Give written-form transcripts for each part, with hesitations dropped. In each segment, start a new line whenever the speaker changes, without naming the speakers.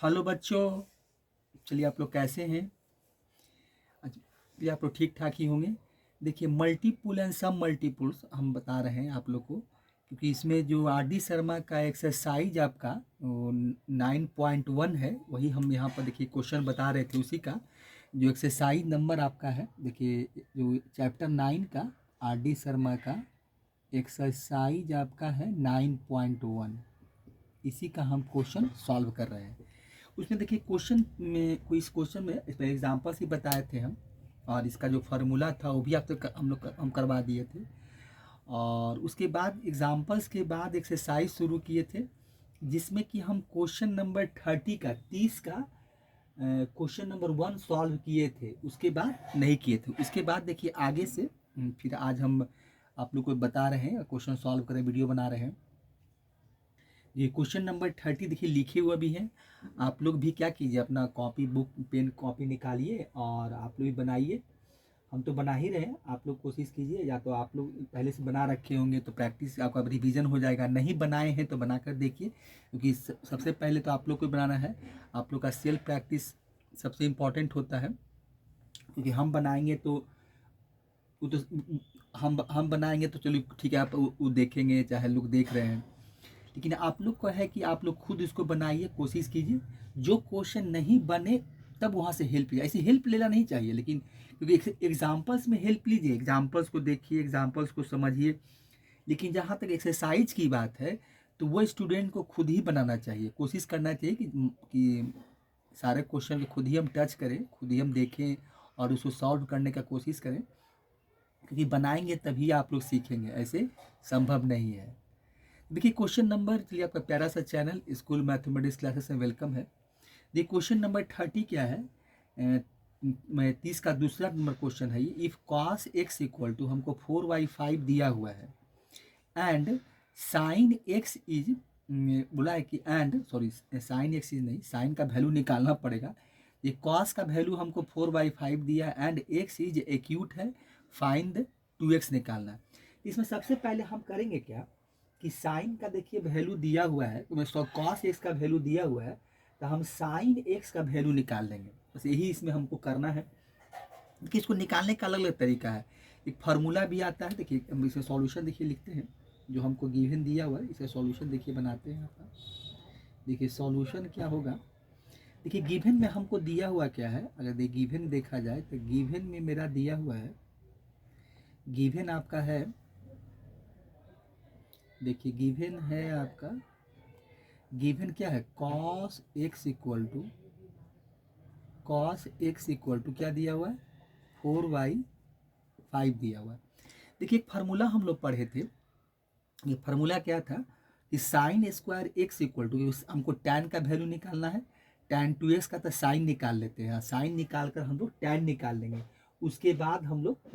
Hello बच्चों। चलिए आप लोग कैसे हैं? अच्छा, चलिए आप लोग ठीक ठाक ही होंगे। देखिए मल्टीपुल एंड सब मल्टीपुल्स हम बता रहे हैं आप लोग को, क्योंकि इसमें जो आर डी शर्मा का एक्सरसाइज आपका 9.1 है, वही हम यहाँ पर देखिए क्वेश्चन बता रहे थे उसी का। जो एक्सरसाइज नंबर आपका है, देखिए जो चैप्टर 9 का आर डी शर्मा का एक्सरसाइज आपका है 9.1, इसी का हम क्वेश्चन सॉल्व कर रहे हैं। उसमें देखिए क्वेश्चन में कोई इस क्वेश्चन में इसमें एग्जाम्पल्स ही बताए थे हम, और इसका जो फार्मूला था वो भी आप तो हम करवा दिए थे। और उसके बाद एग्जाम्पल्स के बाद एक्सरसाइज शुरू किए थे, जिसमें कि हम क्वेश्चन नंबर 30 का 30 का क्वेश्चन नंबर 1 सॉल्व किए थे, उसके बाद नहीं किए थे। उसके बाद देखिए आगे से फिर आज हम आप लोग को बता रहे हैं, क्वेश्चन सॉल्व करें, वीडियो बना रहे हैं। ये क्वेश्चन नंबर 30 देखिए लिखे हुआ भी है। आप लोग भी क्या कीजिए, अपना कॉपी बुक पेन कॉपी निकालिए और आप लोग भी बनाइए। हम तो बना ही रहे हैं, आप लोग कोशिश कीजिए, या तो आप लोग पहले से बना रखे होंगे तो प्रैक्टिस आपका रिवीजन हो जाएगा, नहीं बनाए हैं तो बना कर देखिए, क्योंकि सबसे पहले तो आप लोग को बनाना है। आप लोग का सेल्फ प्रैक्टिस सबसे इम्पॉर्टेंट होता है, क्योंकि हम बनाएंगे तो वो तो हम बनाएंगे तो चलो ठीक है, आप वो देखेंगे चाहे लोग देख रहे हैं, लेकिन आप लोग को है कि आप लोग खुद इसको बनाइए, कोशिश कीजिए। जो क्वेश्चन नहीं बने तब वहाँ से हेल्प लीजिए, ऐसी हेल्प लेना नहीं चाहिए, लेकिन क्योंकि एग्जाम्पल्स में हेल्प लीजिए, एग्जाम्पल्स को देखिए, एग्जाम्पल्स को समझिए। लेकिन जहाँ तक एक्सरसाइज की बात है तो वो स्टूडेंट को खुद ही बनाना चाहिए, कोशिश करना चाहिए कि सारे क्वेश्चन को खुद ही हम टच करें, खुद ही हम देखें और उसको सॉल्व करने का कोशिश करें, क्योंकि बनाएंगे तभी आप लोग सीखेंगे, ऐसे संभव नहीं है। देखिए क्वेश्चन नंबर, चलिए आपका प्यारा सा चैनल स्कूल मैथमेटिक्स क्लासेस में वेलकम है। देखिए क्वेश्चन नंबर 30 क्या है, 30 का दूसरा नंबर क्वेश्चन है ये। If cos x equal to, हमको 4/5 दिया हुआ है, एंड साइन एक्स इज, बोला है कि and sorry sine x is नहीं, साइन का वैल्यू निकालना पड़ेगा। ये कॉस का वैल्यू हमको 4/5 दिया है एंड एक्स इज एक्यूट है, फाइंड 2x निकालना है। इसमें सबसे पहले हम करेंगे क्या कि साइन का देखिए वैल्यू दिया हुआ है, तो कॉस एक्स का वैल्यू दिया हुआ है, तो हम साइन एक्स का वैल्यू निकाल लेंगे, बस यही इसमें हमको करना है। कि इसको निकालने का अलग अलग तरीका है, एक फार्मूला भी आता है। देखिए हम इसमें सॉल्यूशन देखिए लिखते हैं, जो हमको गिवन दिया हुआ है इसका सॉल्यूशन देखिए बनाते हैं आपका। देखिए सॉल्यूशन क्या होगा, देखिए गिवन में हमको दिया हुआ क्या है, अगर गिवन देखा जाए तो गिवन में मेरा दिया हुआ है, गिवन आपका है, देखिए गिवन है आपका, गिवन क्या है, cos x equal to, cos x equal to क्या दिया हुआ है, 4/5 दिया हुआ है। देखिए एक फार्मूला हम लोग पढ़े थे, ये फार्मूला क्या था कि sine square x equal to, हमको टैन का वैल्यू निकालना है, टैन 2x का तो साइन निकाल लेते हैं, साइन निकाल कर हम लोग टैन निकाल लेंगे। उसके बाद हम लोग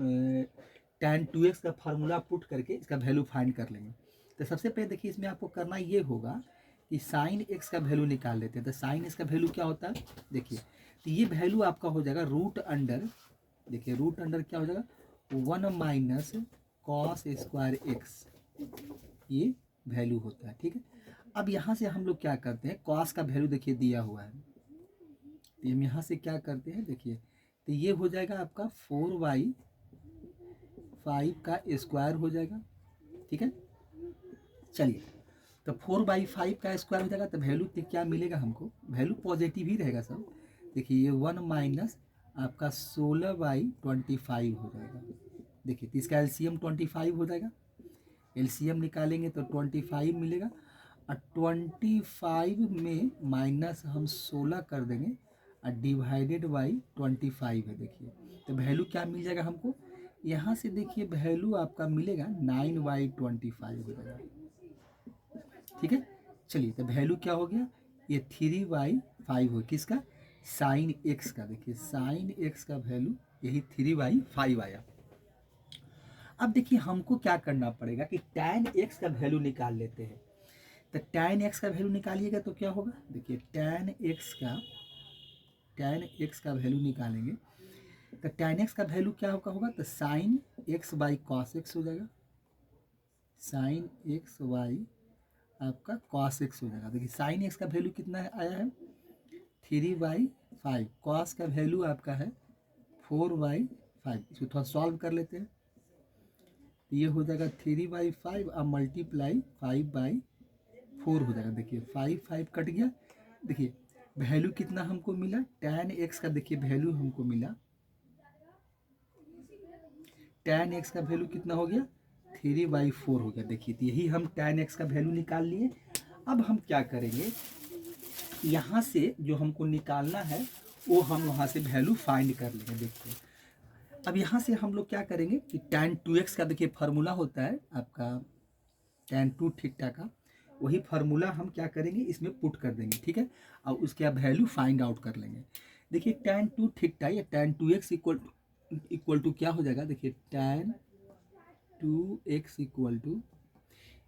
टैन 2x का फार्मूला पुट करके इसका वैल्यू फाइंड कर लेंगे। तो सबसे पहले देखिए इसमें आपको करना ये होगा कि साइन एक्स का वैल्यू निकाल लेते हैं। तो साइन एक्स का वैल्यू क्या होता है, देखिए तो ये वैल्यू आपका हो जाएगा रूट अंडर, देखिए रूट अंडर क्या हो जाएगा, 1 माइनस कॉस स्क्वायर एक्स, ये वैल्यू होता है, ठीक है। अब यहाँ से हम लोग क्या करते हैं, कॉस का वैल्यू देखिए दिया हुआ है, तो हम यहाँ से क्या करते हैं, देखिए तो ये हो जाएगा आपका 4/5 का स्क्वायर हो जाएगा, ठीक है। चलिए तो 4/5 का स्क्वायर हो जाएगा, तो वैल्यू क्या मिलेगा हमको, वैल्यू पॉजिटिव ही रहेगा सब। देखिए ये 1 माइनस आपका 16/25 हो जाएगा। देखिए तो इसका एलसीएम 25 हो जाएगा, एलसीएम निकालेंगे तो 25 मिलेगा, और 25 में माइनस हम 16 कर देंगे और डिवाइडेड बाई 25 है। देखिए तो वैल्यू क्या मिल जाएगा हमको, यहाँ से देखिए वैल्यू आपका मिलेगा 9/25 हो जाएगा, ठीक है। चलिए तो वैल्यू क्या हो गया, ये 3/5 हो, किसका, साइन एक्स का। देखिए साइन एक्स का वैल्यू यही 3/5 आया। अब देखिए हमको क्या करना पड़ेगा कि tan x का वैल्यू निकाल लेते हैं। तो tan x का वैल्यू निकालिएगा तो क्या होगा, देखिए tan x का वैल्यू निकालेंगे तो tan x का वैल्यू क्या होगा, तो sine x by cos x हो जाएगा, साइन x बाई आपका कॉस एक्स हो जाएगा। देखिए साइन x का वैल्यू कितना आया है, 3/5, कॉस का वैल्यू आपका है 4/5। इसको थोड़ा सॉल्व कर लेते हैं। ये हो जाएगा 3/5 और मल्टीप्लाई 5/4 हो जाएगा। देखिए 5 कट गया। देखिए वैल्यू कितना हमको मिला, tan x का देखिए वैल्यू हमको मिला, tan x का वैल्यू कितना हो गया 3/4 हो गया। देखिए तो यही हम tan x का वैल्यू निकाल लिए। अब हम क्या करेंगे, यहाँ से जो हमको निकालना है वो हम वहाँ से वैल्यू फाइंड कर लेंगे। देखिए अब यहाँ से हम लोग क्या करेंगे कि tan 2x का देखिए फार्मूला होता है आपका tan 2 थीटा का, वही फार्मूला हम क्या करेंगे इसमें पुट कर देंगे, ठीक है। और उसके अब वैल्यू फाइंड आउट कर लेंगे। देखिए tan 2 थीटा या tan 2x इक्वल टू क्या हो जाएगा। देखिए tan 2x इक्वल टू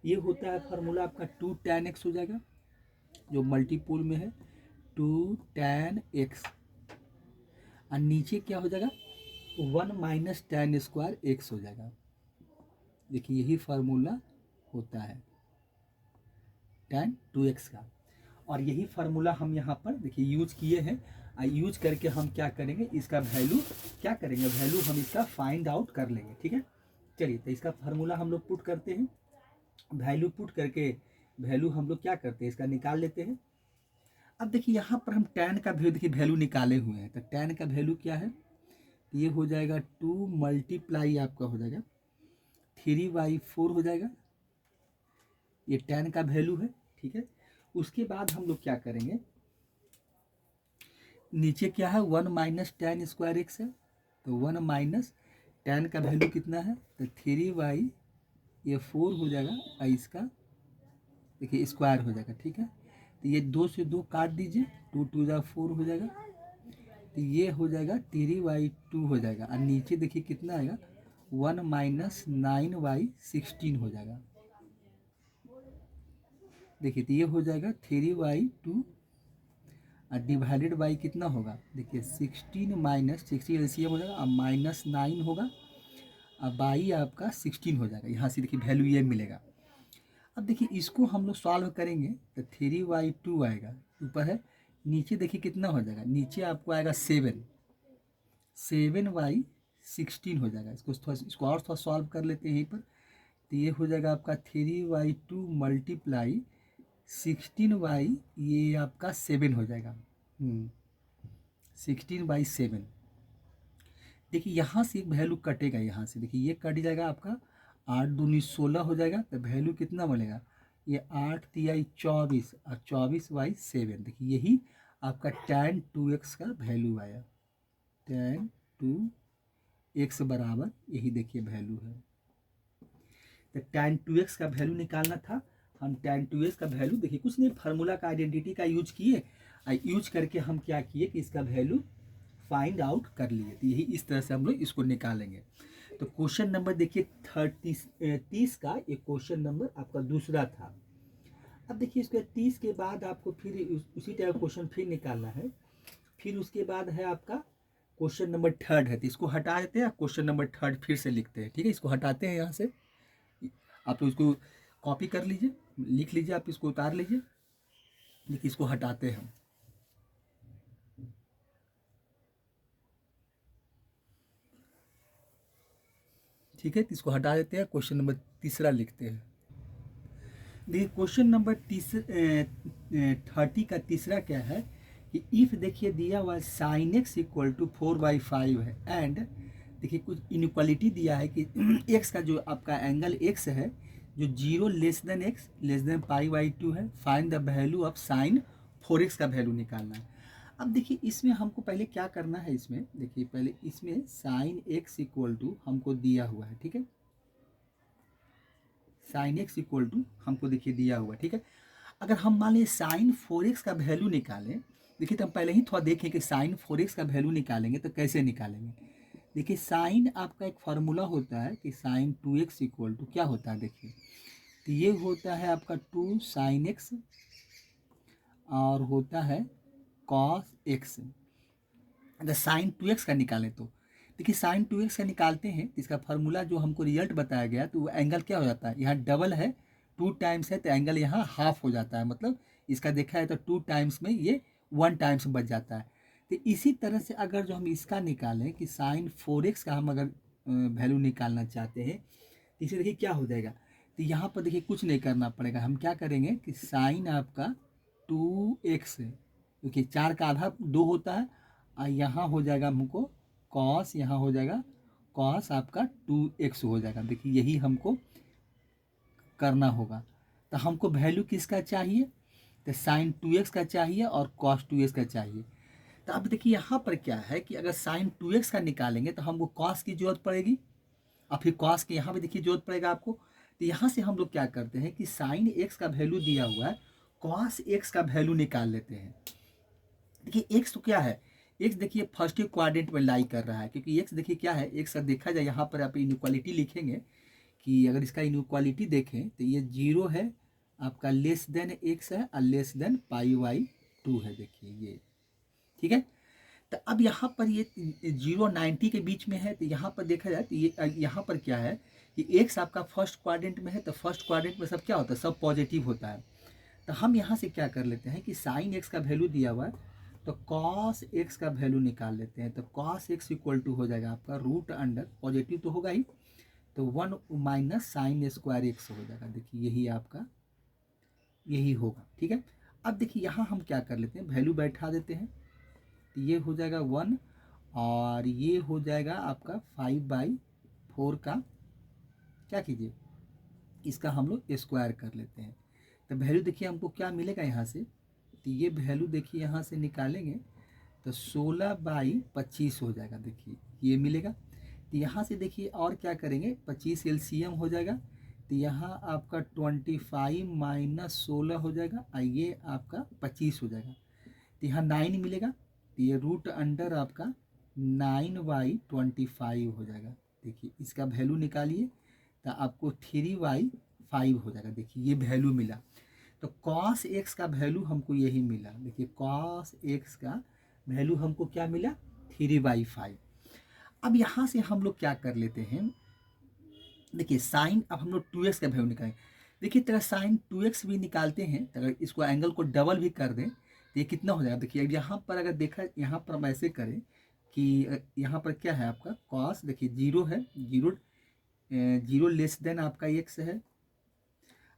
ये होता है फार्मूला आपका 2 tan x हो जाएगा, जो मल्टीपुल में है 2 tan x, और नीचे क्या हो जाएगा 1 माइनस tan स्क्वायर x हो जाएगा। देखिए यही फार्मूला होता है tan 2x का, और यही फार्मूला हम यहाँ पर देखिए यूज किए हैं। यूज करके हम क्या करेंगे, इसका वैल्यू क्या करेंगे, वैल्यू हम इसका फाइंड आउट कर लेंगे, ठीक है। चलिए तो इसका फार्मूला हम लोग पुट करते हैं, वैल्यू पुट करके वैल्यू हम लोग क्या करते हैं इसका निकाल लेते हैं। अब देखिए यहाँ पर हम tan का वैल्यू देखिए वैल्यू निकाले हुए हैं, तो tan का वैल्यू क्या है, ये हो जाएगा 2 मल्टीप्लाई आपका हो जाएगा 3/4 हो जाएगा, ये tan का वैल्यू है, ठीक है। उसके बाद हम लोग क्या करेंगे, नीचे क्या है 1 माइनस tan स्क्वायर x है, तो 1 माइनस tan का वैल्यू कितना है, तो 3/4 हो जाएगा, और इसका देखिए स्क्वायर हो जाएगा, ठीक है। तो ये 2 से 2 काट दीजिए, 2 2 जा 4 हो जाएगा, तो ये हो जाएगा 3/2 हो जाएगा, और नीचे देखिए कितना आएगा 1 माइनस 9/16 हो जाएगा। देखिए तो ये हो जाएगा 3/2 और डिवाइडेड बाई कितना होगा, देखिए 16 माइनस 16 एलसीएम हो जाएगा, अब -9 होगा, अब बाई आपका 16 हो जाएगा। यहाँ से देखिए वैल्यू ये मिलेगा। अब देखिए इसको हम लोग सॉल्व करेंगे तो 3/2 आएगा, ऊपर है, नीचे देखिए कितना हो जाएगा, नीचे आपको आएगा 7/16 हो जाएगा। इसको और थोड़ा सॉल्व कर लेते हैं यहीं पर, तो ये हो जाएगा आपका 3/2 मल्टीप्लाई 16 ये आपका 7 हो जाएगा, 16/7। देखिए यहाँ से एक वैल्यू कटेगा, यहाँ से देखिए ये कट जाएगा आपका, 8 दूनी 16 हो जाएगा, तो वैल्यू कितना मिलेगा, ये 8 तिहाई 24 और 24/7। देखिए यही आपका tan 2x का वैल्यू आया, tan 2x बराबर यही देखिए वैल्यू है। तो tan 2x का वैल्यू निकालना था, हम tan 2x का वैल्यू देखिए कुछ नहीं, फार्मूला का आइडेंटिटी का यूज किए, यूज करके हम क्या किए कि इसका वैल्यू फाइंड आउट कर लिए। तो यही इस तरह से हम लोग इसको निकालेंगे। तो क्वेश्चन नंबर देखिए 30 का एक क्वेश्चन नंबर आपका दूसरा था। अब देखिए इसके 30 के बाद आपको फिर उसी टाइप क्वेश्चन फिर निकालना है। फिर उसके बाद है आपका क्वेश्चन नंबर 3 है, तो इसको हटा देते हैं, क्वेश्चन नंबर 3 फिर से लिखते हैं, ठीक है। इसको हटाते हैं यहाँ से, आप इसको कॉपी कर लीजिए, लिख लीजिए, आप इसको उतार लीजिए। देखिए इसको हटाते हैं हम, ठीक है। तो इसको हटा देते हैं, क्वेश्चन नंबर तीसरा लिखते हैं। देखिए क्वेश्चन नंबर 30 का तीसरा क्या है कि इफ़ देखिए दिया हुआ sin x इक्वल टू 4/5 है, एंड देखिए कुछ इनक्वालिटी दिया है कि x का जो आपका एंगल x है जो 0 less than x less than π/2 है, find the value of sin 4x का वैल्यू निकालना है। अब देखिए इसमें हमको पहले क्या करना है, इसमें देखिए पहले इसमें sin x इक्वल टू हमको दिया हुआ है, ठीक है, sin x इक्वल टू हमको देखिए दिया हुआ है, ठीक है। अगर हम मान लीजिए sin 4x का वैल्यू निकालें, देखिए तो हम पहले ही थोड़ा देखें कि sin 4x का वैल्यू निकालेंगे तो कैसे निकालेंगे। देखिए sin आपका एक फार्मूला होता है कि sin 2x इक्वल टू क्या होता है, देखिए तो ये होता है आपका 2 sin x और होता है cos x। अगर sin 2x का निकालें तो देखिए sin 2x का निकालते हैं तो इसका फार्मूला जो हमको रिजल्ट बताया गया, तो एंगल क्या हो जाता है, यहाँ डबल है 2 टाइम्स है तो एंगल यहाँ हाफ हो जाता है, मतलब इसका देखा है तो 2 टाइम्स में ये 1 टाइम्स बच जाता है। तो इसी तरह से अगर जो हम इसका निकालें कि साइन 4x का हम अगर वैल्यू निकालना चाहते हैं तो इसे देखिए क्या हो जाएगा। तो यहाँ पर देखिए कुछ नहीं करना पड़ेगा, हम क्या करेंगे कि साइन आपका 2x है, क्योंकि 4 का आधा 2 होता है, और यहाँ हो जाएगा हमको कॉस, यहाँ हो जाएगा कॉस आपका 2x हो जाएगा। देखिए यही हमको करना होगा। तो हमको वैल्यू किसका चाहिए, तो साइन 2x का चाहिए और कॉस 2x का चाहिए। तो अब देखिए यहाँ पर क्या है कि अगर साइन 2x का निकालेंगे तो हमको कॉस की जरूरत पड़ेगी, और फिर कॉस की यहाँ पे देखिए जरूरत पड़ेगा आपको। तो यहाँ से हम लोग क्या करते हैं कि साइन x का वैल्यू दिया हुआ है, कॉस x का वैल्यू निकाल लेते हैं। देखिए x तो क्या है, x देखिए फर्स्ट क्वाड्रेंट में लाई कर रहा है, क्योंकि x देखिए क्या है, x का देखा जाए यहाँ पर आप इनइक्वालिटी लिखेंगे कि अगर इसका इनइक्वालिटी देखें तो ये 0 है आपका, लेस देन x है और लेस देन π/2 है। देखिए ये ठीक है। तो अब यहाँ पर ये 0 90 के बीच में है, तो यहाँ पर देखा जाए तो ये यहाँ पर क्या है कि x आपका फर्स्ट क्वाड्रेंट में है, तो फर्स्ट क्वाड्रेंट में सब क्या होता है, सब पॉजिटिव होता है। तो हम यहाँ से क्या कर लेते हैं कि साइन x का वैल्यू दिया हुआ है, तो कॉस x का वैल्यू निकाल लेते हैं। तो कॉस x इक्वल टू हो जाएगा आपका रूट अंडर, पॉजिटिव तो होगा ही, तो 1 माइनस साइन स्क्वायर x हो जाएगा। देखिए यही आपका यही होगा। ठीक है। अब देखिए यहाँ हम क्या कर लेते हैं, वैल्यू बैठा देते हैं, तो ये हो जाएगा 1 और ये हो जाएगा आपका 5/4 का क्या कीजिए, इसका हम लोग स्क्वायर कर लेते हैं। तो वैल्यू देखिए हमको क्या मिलेगा यहाँ से, तो ये वैल्यू देखिए यहाँ से निकालेंगे तो 16/25 हो जाएगा। देखिए ये मिलेगा। तो यहाँ से देखिए और क्या करेंगे, 25 LCM हो जाएगा, तो यहाँ आपका 25 माइनस 16 हो जाएगा और ये आपका 25 हो जाएगा। तो यहाँ 9 मिलेगा, तो ये रूट अंडर आपका 9/25 हो जाएगा। देखिए इसका वैल्यू निकालिए तो आपको 3/5 हो जाएगा। देखिए ये वैल्यू मिला। तो कॉस x का वैल्यू हमको यही मिला। देखिए कॉस x का वैल्यू हमको क्या मिला, 3/5। अब यहाँ से हम लोग क्या कर लेते हैं, देखिए साइन, अब हम लोग 2x का वैल्यू निकालें। देखिए तरह साइन 2x भी निकालते हैं, अगर इसको एंगल को डबल भी कर दें तो ये कितना हो जाएगा। देखिए यहाँ पर अगर देखा, यहाँ पर हम ऐसे करें कि यहाँ पर क्या है आपका कॉस, देखिए 0 है, 0 लेस देन आपका x है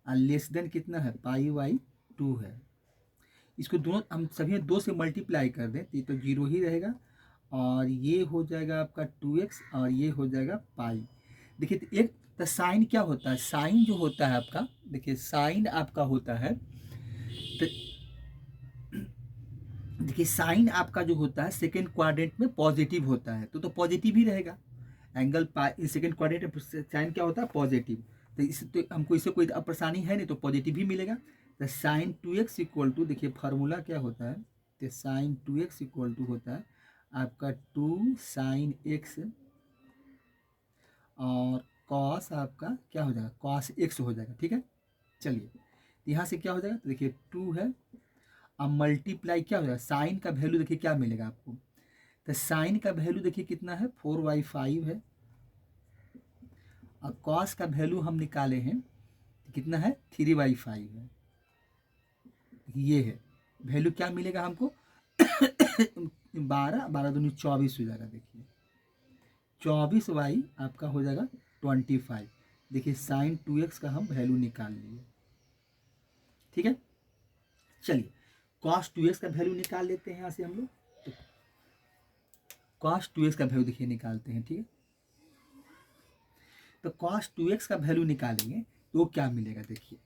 और लेस देन कितना है, π/2 है। इसको दोनों हम सभी 2 से मल्टीप्लाई कर दें तो ये तो 0 ही रहेगा, और ये हो जाएगा आपका 2x और ये हो जाएगा पाई। देखिए तो एक तो साइन क्या होता है, साइन जो होता है आपका, देखिए साइन आपका होता है, तो देखिए साइन आपका जो होता है सेकेंड क्वाड्रेंट में पॉजिटिव होता है, तो पॉजिटिव ही रहेगा। एंगल पाई सेकेंड क्वाड्रेंट में साइन क्या होता है, पॉजिटिव। तो इस तो हमको इससे कोई परेशानी है नहीं, तो पॉजिटिव ही मिलेगा। तो साइन 2x इक्वल टू, देखिए फार्मूला क्या होता है, तो साइन 2x इक्वल टू होता है आपका 2 साइन x और कॉस आपका क्या हो जाएगा, कॉस x हो जाएगा। ठीक है। चलिए यहाँ से क्या हो जाएगा, तो देखिए 2 है, अब मल्टीप्लाई क्या हो जाएगा, साइन का वैल्यू देखिए क्या मिलेगा आपको, तो साइन का वैल्यू देखिए कितना है, 4/5 है, और कॉस का वैल्यू हम निकाले हैं तो कितना है, 3/5 है। ये है वैल्यू, क्या मिलेगा हमको 12 दूनी 24 हो जाएगा। देखिए 24 आपका हो जाएगा 25। देखिए साइन 2x का हम वैल्यू निकाल लिए। ठीक है। चलिए कॉस 2x का वैल्यू निकाल लेते हैं यहाँ से हम लोग, तो कॉस 2x का वैल्यू देखिए निकालते हैं। ठीक है। तो कॉस 2x का वैल्यू निकालेंगे तो क्या मिलेगा, देखिए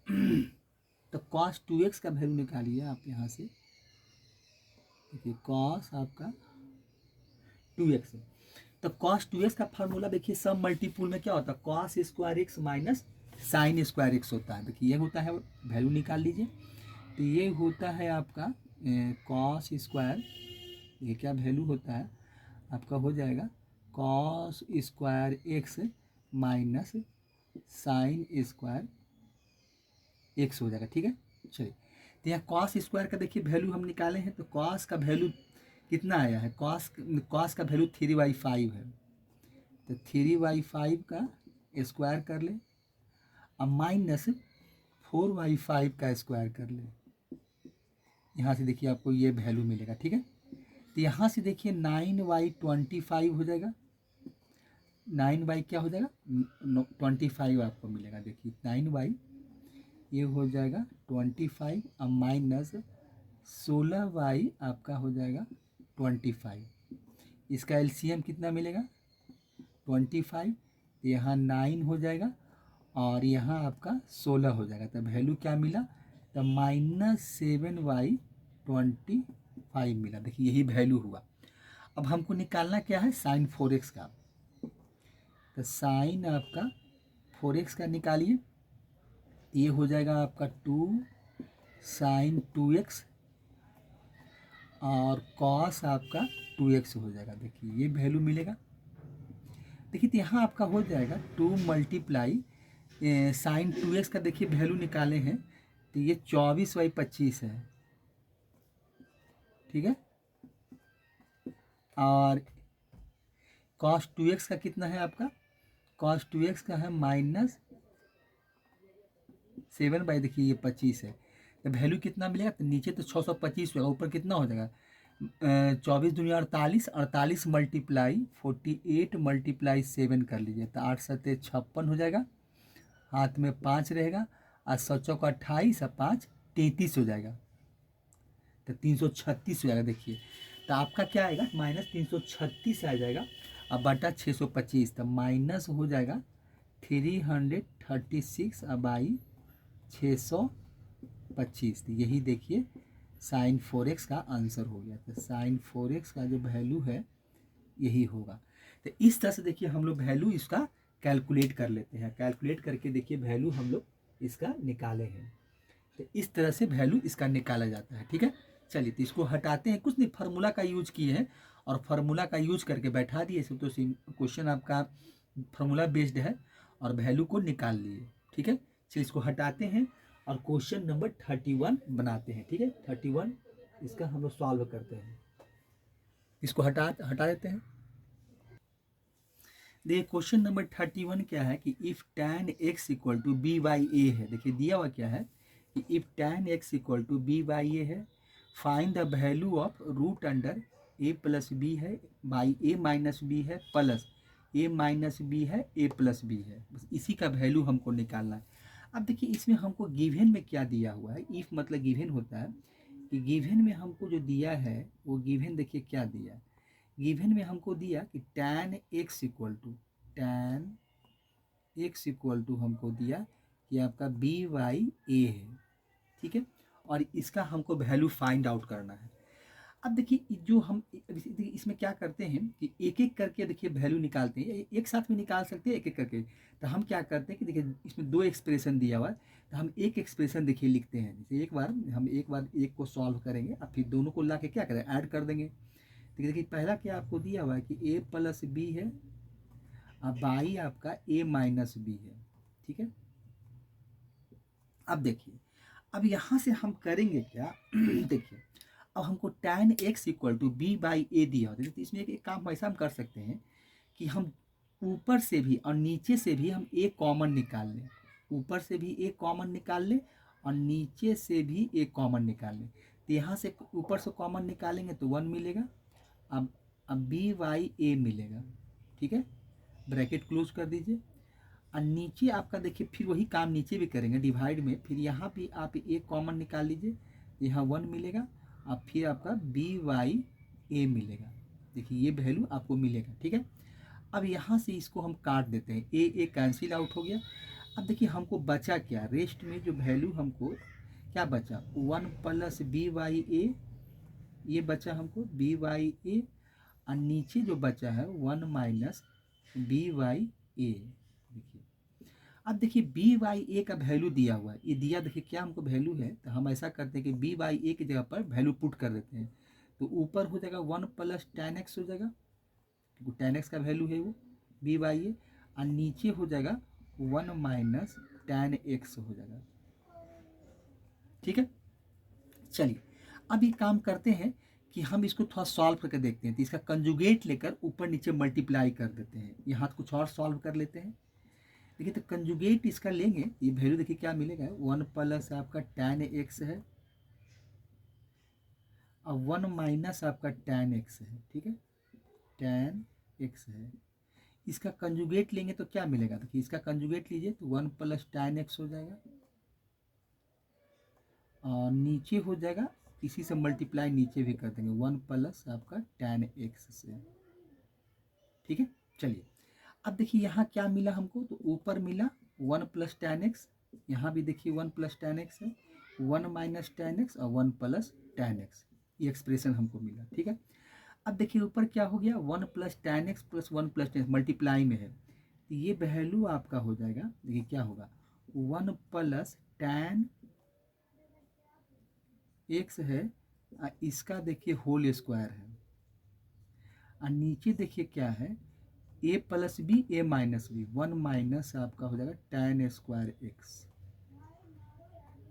तो कॉस 2x का वैल्यू निकालिए आप यहाँ से, देखिए कॉस आपका 2x है, तो कॉस 2x का फार्मूला देखिए सब मल्टीपुल में क्या होता है, cos square x minus sine square x होता है। देखिए ये होता है, वैल्यू निकाल लीजिए, तो ये होता है आपका कॉस स्क्वायर, ये क्या वैल्यू होता है आपका, हो जाएगा cos square x minus sine square x हो जाएगा। ठीक है। चलिए तो यहाँ कॉस स्क्वायर का देखिए वैल्यू हम निकाले हैं, तो कॉस का वैल्यू कितना आया है, कॉस का वैल्यू 3/5 है, तो 3/5 का स्क्वायर कर ले, अब माइनस 4/5 का स्क्वायर कर ले, यहाँ से देखिए आपको ये वैल्यू मिलेगा, ठीक है। तो यहाँ से देखिए 9y25 हो जाएगा, 9y क्या हो जाएगा 25 आपको मिलेगा। देखिए 9y ये हो जाएगा 25 अब माइनस 16y आपका हो जाएगा 25। इसका एलसीएम कितना मिलेगा 25, तो यहाँ 9 हो जाएगा और यहाँ आपका 16 हो जाएगा। तो वैल्यू क्या मिला, तो -7y25 मिला। देखिए यही वैल्यू हुआ। अब हमको निकालना क्या है साइन 4x का। तो साइन आपका 4x का निकालिए, ये हो जाएगा आपका 2 साइन 2x और कॉस आपका 2x हो जाएगा। देखिए ये वैल्यू मिलेगा। देखिए तो यहाँ आपका हो जाएगा 2 मल्टीप्लाई साइन 2x का देखिए वैल्यू निकाले हैं, तो ये 24/25 है, ठीक है। और कॉस 2x का कितना है आपका, कॉस 2x का है -7 देखिए ये 25 है। तो वैल्यू कितना मिलेगा, तो नीचे तो 625 होगा, ऊपर कितना हो जाएगा 24 दूनी 48, 48 मल्टीप्लाई 48 मल्टीप्लाई 7 कर लीजिए, तो 8 सत्ते 56 हो जाएगा, हाथ में 5 रहेगा और 7 चौका 28 और 5 33 हो जाएगा, तो 336 हो जाएगा। देखिए तो आपका क्या आएगा -336 आ जाएगा अब बटा 625, तो माइनस हो जाएगा 336 बाई 625। तो यही देखिए साइन 4x का आंसर हो गया। तो साइन 4x का जो वैल्यू है यही होगा। तो इस तरह से देखिए हम लोग वैल्यू इसका कैलकुलेट कर लेते हैं, कैलकुलेट करके देखिए वैल्यू हम लोग इसका निकाले हैं। तो इस तरह से वैल्यू इसका निकाला जाता है, ठीक है। चलिए तो इसको हटाते हैं, कुछ नहीं फार्मूला का यूज किए हैं और फार्मूला का यूज करके बैठा दिए। तो क्वेश्चन आपका फार्मूला बेस्ड है और वैल्यू को निकाल लिए, ठीक है। चलिए इसको हटाते हैं और क्वेश्चन नंबर 31 बनाते हैं, ठीक है। 31 इसका हम लोग सॉल्व करते हैं, इसको हटा देते हैं। देखिए क्वेश्चन नंबर 31 क्या है कि if tan x equal to B by A है। देखिए दिया हुआ क्या है कि if tan x equal to B by A है, find the value of root under a plus B है बाई a माइनस बी है प्लस a माइनस बी है a प्लस बी है। बस इसी का वैल्यू हमको निकालना है। अब देखिए इसमें हमको गिवन में क्या दिया हुआ है, इफ मतलब गिवन होता है कि गिवन में हमको जो दिया है वो गिवन देखिए क्या दिया है। गिवन में हमको दिया कि tan x इक्वल टू हमको दिया कि आपका बी वाई ए है, ठीक है। और इसका हमको वैल्यू फाइंड आउट करना है। अब देखिए जो हम इसमें क्या करते हैं कि एक एक करके देखिए वैल्यू निकालते हैं, एक साथ में निकाल सकते हैं एक एक करके। तो हम क्या करते हैं कि देखिए इसमें 2 एक्सप्रेशन दिया हुआ है, तो हम एक एक्सप्रेशन देखिए लिखते हैं। जैसे एक बार एक को सॉल्व करेंगे और फिर दोनों को ला के क्या करें ऐड कर देंगे। देखिए पहला क्या आपको दिया हुआ है कि a प्लस बी है और बाई आपका a माइनस बी है, ठीक है। अब देखिए अब यहाँ से हम करेंगे क्या देखिए अब हमको tan x equal to B by A दिया होता है। तो इसमें एक काम ऐसा हम कर सकते हैं कि हम ऊपर से भी और नीचे से भी हम a कॉमन निकाल लें, ऊपर से भी a कॉमन निकाल लें और नीचे से भी a कॉमन निकाल लें। तो यहाँ से ऊपर से कॉमन निकालेंगे तो 1 मिलेगा, अब बी वाई ए मिलेगा, ठीक है। ब्रैकेट क्लोज कर दीजिए और नीचे आपका देखिए फिर वही काम नीचे भी करेंगे डिवाइड में, फिर यहाँ भी आप ए कॉमन निकाल लीजिए, यहाँ 1 मिलेगा और फिर आपका बी वाई ए मिलेगा। देखिए ये वैल्यू आपको मिलेगा, ठीक है। अब यहाँ से इसको हम काट देते हैं, ए कैंसिल आउट हो गया। अब देखिए हमको बचा क्या, रेस्ट में जो वैल्यू हमको क्या बचा 1 प्लस बी वाई ए, ये बचा हमको बी वाई ए और नीचे जो बचा है 1 माइनस बी वाई ए। देखिए अब देखिए बी वाई ए का वैल्यू दिया हुआ है, ये दिया देखिए क्या हमको वैल्यू है। तो हम ऐसा करते हैं कि बी वाई ए की जगह पर वैल्यू पुट कर देते हैं। तो ऊपर हो जाएगा 1 प्लस tan x हो जाएगा, क्योंकि tan x का वैल्यू है वो बी वाई ए, और नीचे हो जाएगा 1 माइनस tan x हो जाएगा, ठीक है। चलिए अब ये काम करते हैं कि हम इसको थोड़ा सॉल्व करके देखते हैं। तो इसका कंजुगेट लेकर ऊपर नीचे मल्टीप्लाई कर देते हैं, यहाँ कुछ और सॉल्व कर लेते हैं। देखिए तो कंजुगेट इसका लेंगे, ये वैल्यू देखिए क्या मिलेगा 1 प्लस आपका tan x है अब 1 माइनस आपका tan x है, ठीक है, tan x है। इसका कंजुगेट लेंगे तो क्या मिलेगा, देखिए इसका कंजुगेट लीजिए तो 1 प्लस tan x हो जाएगा और नीचे हो जाएगा, इसी से मल्टीप्लाई नीचे भी कर देंगे 1 प्लस आपका tan x से, ठीक है। चलिए अब देखिए यहाँ क्या मिला हमको, तो ऊपर मिला 1 प्लस tan x, यहाँ भी देखिए 1 प्लस tan x है, 1 माइनस tan x और 1 प्लस tan x, ये एक्सप्रेशन हमको मिला, ठीक है। अब देखिए ऊपर क्या हो गया, 1 plus tan x plus 1 plus tan multiply में है, तो ये वैल्यू आपका हो जाएगा, देखिए क्या होगा, 1 प्लस tan x है, इसका देखिए होल स्क्वायर है, और नीचे देखिए क्या है, a plus b a minus b, 1 minus आपका हो जाएगा tan square x,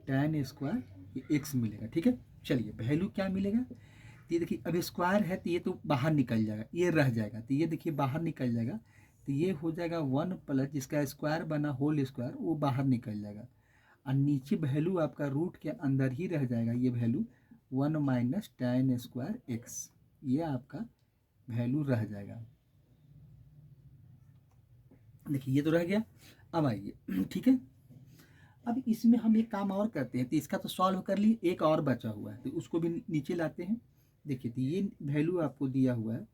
tan square x मिलेगा, ठीक है। चलिए वैल्यू क्या मिलेगा, तो ये देखिए अब स्क्वायर है तो ये तो बाहर निकल जाएगा, ये रह जाएगा, तो ये देखिए बाहर निकल जाएगा, तो ये हो जाएगा 1 प्लस जिसका स्क्वायर बना होल स्क्वायर वो बाहर निकल जाएगा, और नीचे वैल्यू आपका रूट के अंदर ही रह जाएगा, ये value 1 minus tan square x, ये आपका वैल्यू रह जाएगा, देखिए ये तो रह गया। अब आइए ठीक है, अब इसमें हम एक काम और करते हैं, तो इसका तो सॉल्व कर लिए, एक और बचा हुआ है तो उसको भी नीचे लाते हैं। देखिए तो ये वैल्यू आपको दिया हुआ है,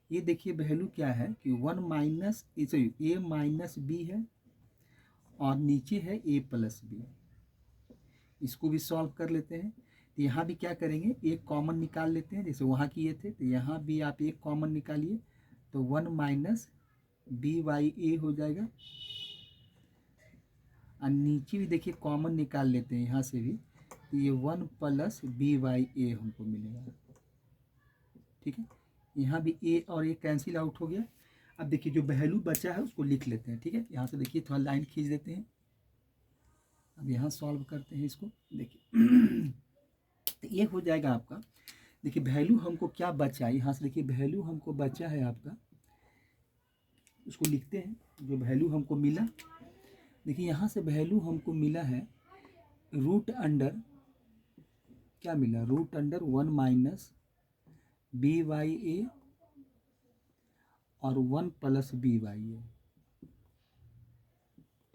ये देखिए वैल्यू क्या है कि 1 माइनस ए माइनस बी है और नीचे है ए प्लस बी, इसको भी सॉल्व कर लेते हैं। तो यहाँ भी क्या करेंगे, एक कॉमन निकाल लेते हैं, जैसे वहाँ किए थे, तो यहाँ भी आप एक कॉमन निकालिए, तो 1 माइनस बी वाई ए हो जाएगा, और नीचे भी देखिए कॉमन निकाल लेते हैं यहाँ से भी, तो ये 1 प्लस बी वाई ए हमको मिलेगा, ठीक है। यहाँ भी ए और ए कैंसिल आउट हो गया। अब देखिए जो वैल्यू बचा है उसको लिख लेते हैं, ठीक है, यहाँ से देखिए थोड़ा लाइन खींच देते हैं, अब यहाँ सॉल्व करते हैं इसको, देखिए तो ये हो जाएगा आपका, देखिए वैल्यू हमको क्या बचा, यहाँ से देखिए वैल्यू हमको बचा है आपका, उसको लिखते हैं, जो वैल्यू हमको मिला, देखिए यहाँ से वैल्यू हमको मिला है रूट अंडर, क्या मिला, root under 1 minus B by A और 1 प्लस बी वाई ए,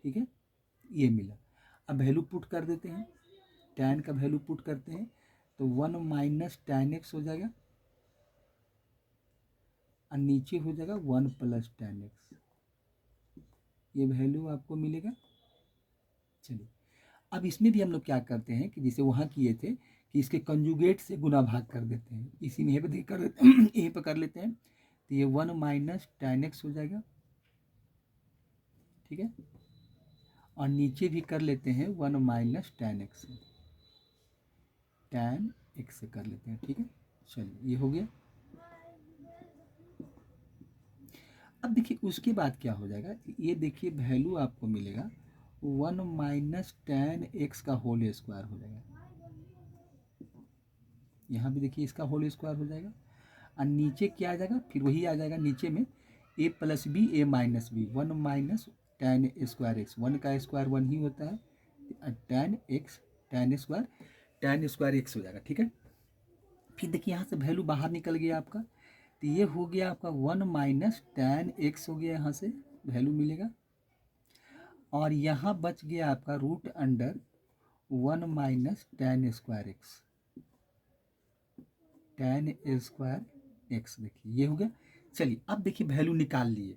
ठीक है, ये मिला। अब वैल्यू पुट कर देते हैं, tan का वैल्यू पुट करते हैं, तो 1 माइनस tan x हो जाएगा और नीचे हो जाएगा 1 प्लस tan x, ये वैल्यू आपको मिलेगा। चलिए अब इसमें भी हम लोग क्या करते हैं कि जैसे वहाँ किए थे कि इसके कंजुगेट से गुना भाग कर देते हैं, इसी में यहीं कर देते हैं यहीं पर कर लेते हैं, तो ये 1 माइनस tan x हो जाएगा, ठीक है, और नीचे भी कर लेते हैं 1 minus tan x, tan x से कर लेते हैं, ठीक है। चलिए ये हो गया। अब देखिए उसके बाद क्या हो जाएगा, ये देखिए वैल्यू आपको मिलेगा 1 माइनस tan x का होल स्क्वायर हो जाएगा, यहाँ भी देखिए इसका होल स्क्वायर हो जाएगा, और नीचे क्या आ जाएगा, फिर वही आ जाएगा नीचे में a plus b a minus b, 1 minus tan square x, 1 का स्क्वायर 1 ही होता है, tan x tan square x हो जाएगा, ठीक है। फिर देखिए यहाँ से वैल्यू बाहर निकल गया आपका, तो ये हो गया आपका 1 माइनस tan x हो गया, यहाँ से वैल्यू मिलेगा, और यहाँ बच गया आपका root under 1 minus tan square x, tan square x, देखिए ये हो गया। चलिए अब देखिए वैल्यू निकाल लिए,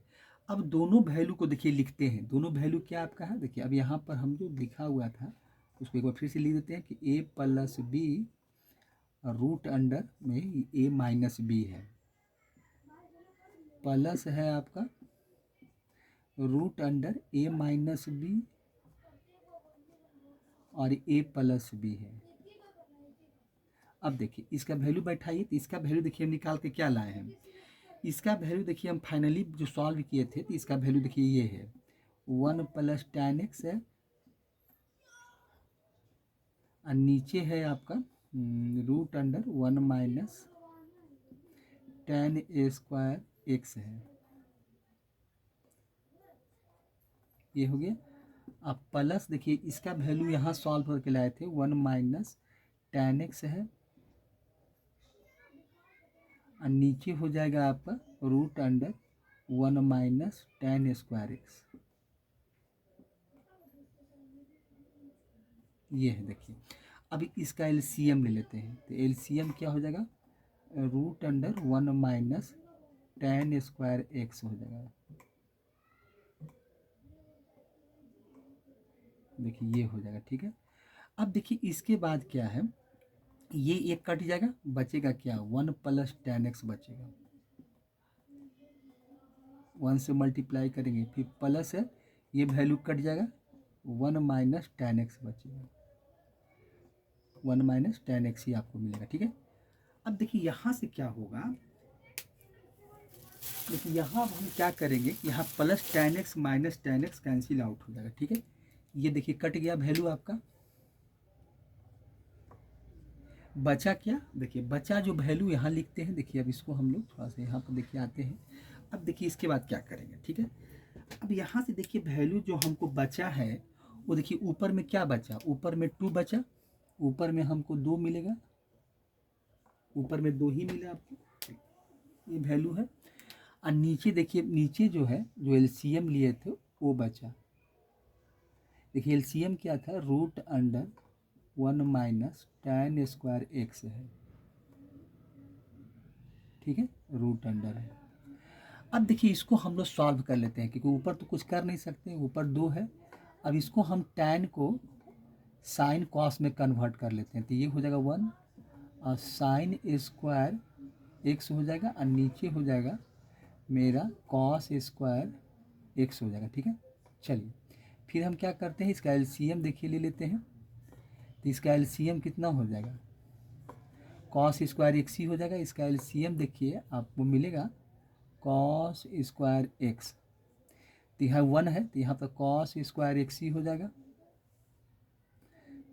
अब दोनों वैल्यू को देखिए लिखते हैं, दोनों वैल्यू क्या आपका है, देखिए अब यहाँ पर हम जो लिखा हुआ था उसको एक बार फिर से लिख देते हैं कि a plus b root under में a माइनस बी है, प्लस है आपका root under a minus b और a प्लस बी है। अब देखिए इसका वैल्यू बैठाइए, तो इसका वैल्यू देखिए हम निकाल के क्या लाए हैं, इसका वैल्यू देखिए हम फाइनली जो सॉल्व किए थे, तो इसका वैल्यू देखिए ये है 1 प्लस tan x है, और नीचे है आपका root under 1 minus tan square x है, ये हो गया। अब प्लस देखिए इसका वैल्यू यहाँ सॉल्व करके लाए थे 1 माइनस tan x है, और नीचे हो जाएगा आपका root under 1 minus tan square x. ये है देखिए। अभी इसका एलसीएम ले लेते हैं, तो एलसीएम क्या हो जाएगा, root under 1 minus tan square x हो जाएगा। देखिए ये हो जाएगा, ठीक है। अब देखिए इसके बाद क्या है, ये एक कट जाएगा, बचेगा क्या, 1 प्लस tan एक्स बचेगा। 1 से मल्टीप्लाई करेंगे, फिर प्लस है, ये वैल्यू कट जाएगा, 1 माइनस tan एक्स बचेगा। 1 माइनस tan एक्स ही आपको मिलेगा, ठीक है। अब देखिए यहाँ से क्या होगा, देखिए यहाँ हम क्या करेंगे, यहाँ plus tan x minus tan x cancel out हो जाएगा, ठीक है। ये देखिए कट गया वैल्यू आपका, बचा क्या, देखिए बचा जो वैल्यू यहाँ लिखते हैं। देखिए अब इसको हम लोग थोड़ा सा यहाँ पर देखिए आते हैं। अब देखिए इसके बाद क्या करेंगे, ठीक है। अब यहाँ से देखिए वैल्यू जो हमको बचा है वो देखिए ऊपर में क्या बचा, ऊपर में 2 बचा, ऊपर में हमको 2 मिलेगा, ऊपर में 2 ही मिला आपको, ये वैल्यू है। और नीचे देखिए, नीचे जो है जो एलसीएम लिए थे वो बचा। देखिए एलसीएम क्या था, root under 1 minus tan square x है, ठीक है, रूट अंडर है। अब देखिए इसको हम लोग सॉल्व कर लेते हैं, क्योंकि ऊपर तो कुछ कर नहीं सकते, ऊपर 2 है। अब इसको हम tan को साइन कॉस में कन्वर्ट कर लेते हैं, तो ये हो जाएगा 1 और साइन स्क्वायर एक्स हो जाएगा, और नीचे हो जाएगा मेरा कॉस स्क्वायर एक्स हो जाएगा, ठीक है। चलिए फिर हम क्या करते हैं, इसका एलसीएम देखिए ले लेते हैं। तो इसका एलसीएम कितना हो जाएगा, कॉस स्क्वायर एक्स ही हो जाएगा। इसका एलसीएम देखिए आपको मिलेगा कॉस स्क्वायर एक्स, तो यहाँ 1 है, तो यहाँ पर कॉस स्क्वायर एक्स ही हो जाएगा।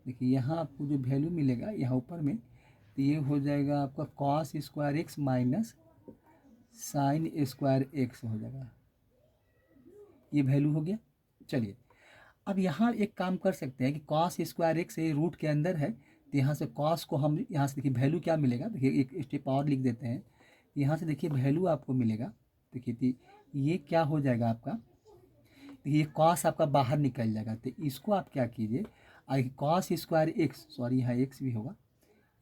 देखिए यहाँ आपको जो वैल्यू मिलेगा यहाँ ऊपर में, तो ये हो जाएगा आपका cos square x minus sign square x हो जाएगा, ये वैल्यू हो गया। चलिए अब यहाँ एक काम कर सकते हैं कि कॉस स्क्वायर एक्स रूट के अंदर है, तो यहाँ से कॉस को हम यहाँ से देखिए वैल्यू क्या मिलेगा, देखिए एक स्टेप और लिख देते हैं। यहाँ से देखिए वैल्यू आपको मिलेगा, देखिए ये क्या हो जाएगा आपका, देखिए ये कॉस आपका बाहर निकल जाएगा, तो इसको आप क्या कीजिए, कॉस स्क्वायर एक्स, सॉरी यहाँ एक्स भी होगा,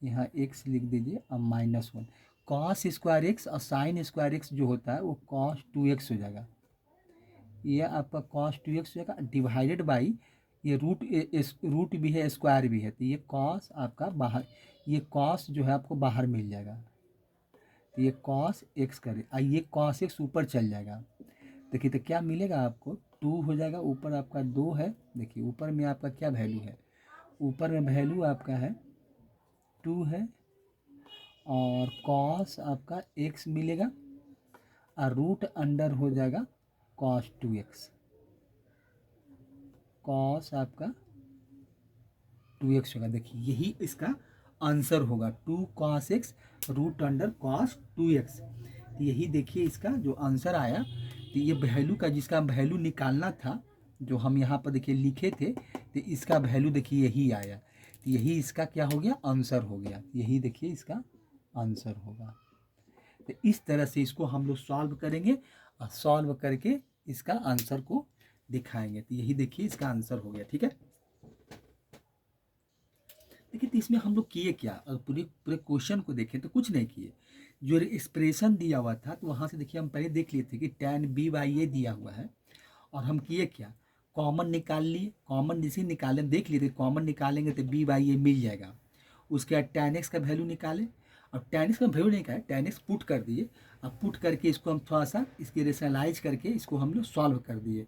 यहाँ एक्स लिख दीजिए और -1, कॉस स्क्वायर एक्स और साइन स्क्वायर एक्स जो होता है वो कॉस 2x हो जाएगा। ये आपका कॉस 2x हो जाएगा डिवाइडेड बाई ये रूट भी है स्क्वायर भी है, तो ये कॉस आपका बाहर, ये कॉस जो है आपको बाहर मिल जाएगा, तो ये कॉस एक्स करे और ये कॉस एक्स ऊपर चल जाएगा। देखिए तो क्या मिलेगा आपको, 2 हो जाएगा, ऊपर आपका 2 है। देखिए ऊपर में आपका क्या वैल्यू है, ऊपर में वैल्यू आपका है 2 है, और कॉस आपका एक्स मिलेगा और रूट अंडर हो जाएगा कॉस 2x, कॉस आपका 2x होगा। देखिए यही इसका आंसर होगा, 2 cos x root under cos 2x। तो यही देखिए इसका जो आंसर आया, तो ये वैल्यू का जिसका वैल्यू निकालना था जो हम यहाँ पर देखिए लिखे थे, तो इसका वैल्यू देखिए यही आया, तो यही इसका क्या हो गया, आंसर हो गया। यही देखिए इसका आंसर होगा। तो इस तरह से इसको हम लोग सॉल्व करेंगे और सॉल्व करके इसका आंसर को दिखाएंगे। तो यही देखिए इसका आंसर हो गया, ठीक है। देखिए तो इसमें हम लोग किए क्या, और पूरे पूरे क्वेश्चन को देखें तो कुछ नहीं किए, जो एक्सप्रेशन दिया हुआ था तो वहाँ से देखिए हम पहले देख लिए थे कि tan b/a दिया हुआ है, और हम किए क्या, कॉमन निकाल लिए। कॉमन जिसे निकालें देख लिए थे, कॉमन निकालेंगे तो b/a मिल जाएगा। उसके बाद tan x का वैल्यू निकालें, और tan x का वैल्यू नहीं कहा, tan x पुट कर दिए, अब पुट करके इसको हम थोड़ा सा इसकी रेशनलाइज करके इसको हम लोग सॉल्व कर दिए।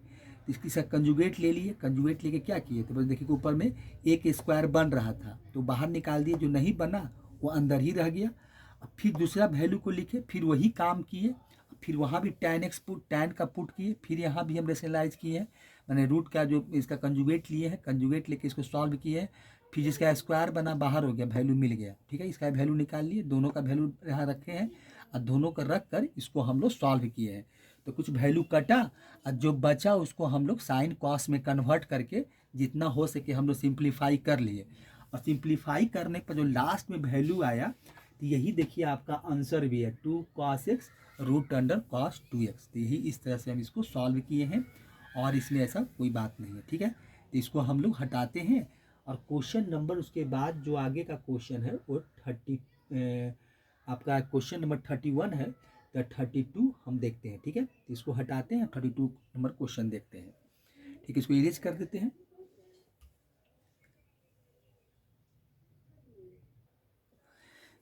इसकी सब कंजुगेट ले लिए, कंजुगेट लेके क्या किए, तो बस देखिए कि ऊपर में एक स्क्वायर बन रहा था तो बाहर निकाल दिए, जो नहीं बना वो अंदर ही रह गया। अब फिर दूसरा वैल्यू को लिखे, फिर वही काम किए, फिर वहाँ भी tan x पुट, tan का पुट किए, फिर यहाँ भी हम रेशनलाइज किए हैं, मैंने रूट का जो इसका कंजुगेट लिए हैं, कंजुगेट लेके इसको सॉल्व किए हैं, फिर जिसका स्क्वायर बना बाहर हो गया, वैल्यू मिल गया, ठीक है। इसका वैल्यू निकाल लिए, दोनों का वैल्यू यहाँ रखे हैं और दोनों का रख कर इसको हम लोग सॉल्व किए हैं। तो कुछ वैल्यू कटा और जो बचा उसको हम लोग साइन कॉस में कन्वर्ट करके जितना हो सके हम लोग सिंप्लीफाई कर लिए, और सिंप्लीफाई करने पर जो लास्ट में वैल्यू आया, तो यही देखिए आपका आंसर भी है 2 cos x √cos 2x। तो यही इस तरह से हम इसको सॉल्व किए हैं और इसमें ऐसा कोई बात नहीं है, ठीक है। तो इसको हम लोग हटाते हैं और क्वेश्चन नंबर उसके बाद जो आगे का क्वेश्चन है वो आपका क्वेश्चन नंबर 31 है, तो 32 हम देखते हैं, ठीक है। तो इसको हटाते हैं, 32 नंबर क्वेश्चन देखते हैं, ठीक है। इसको इरेज कर देते हैं।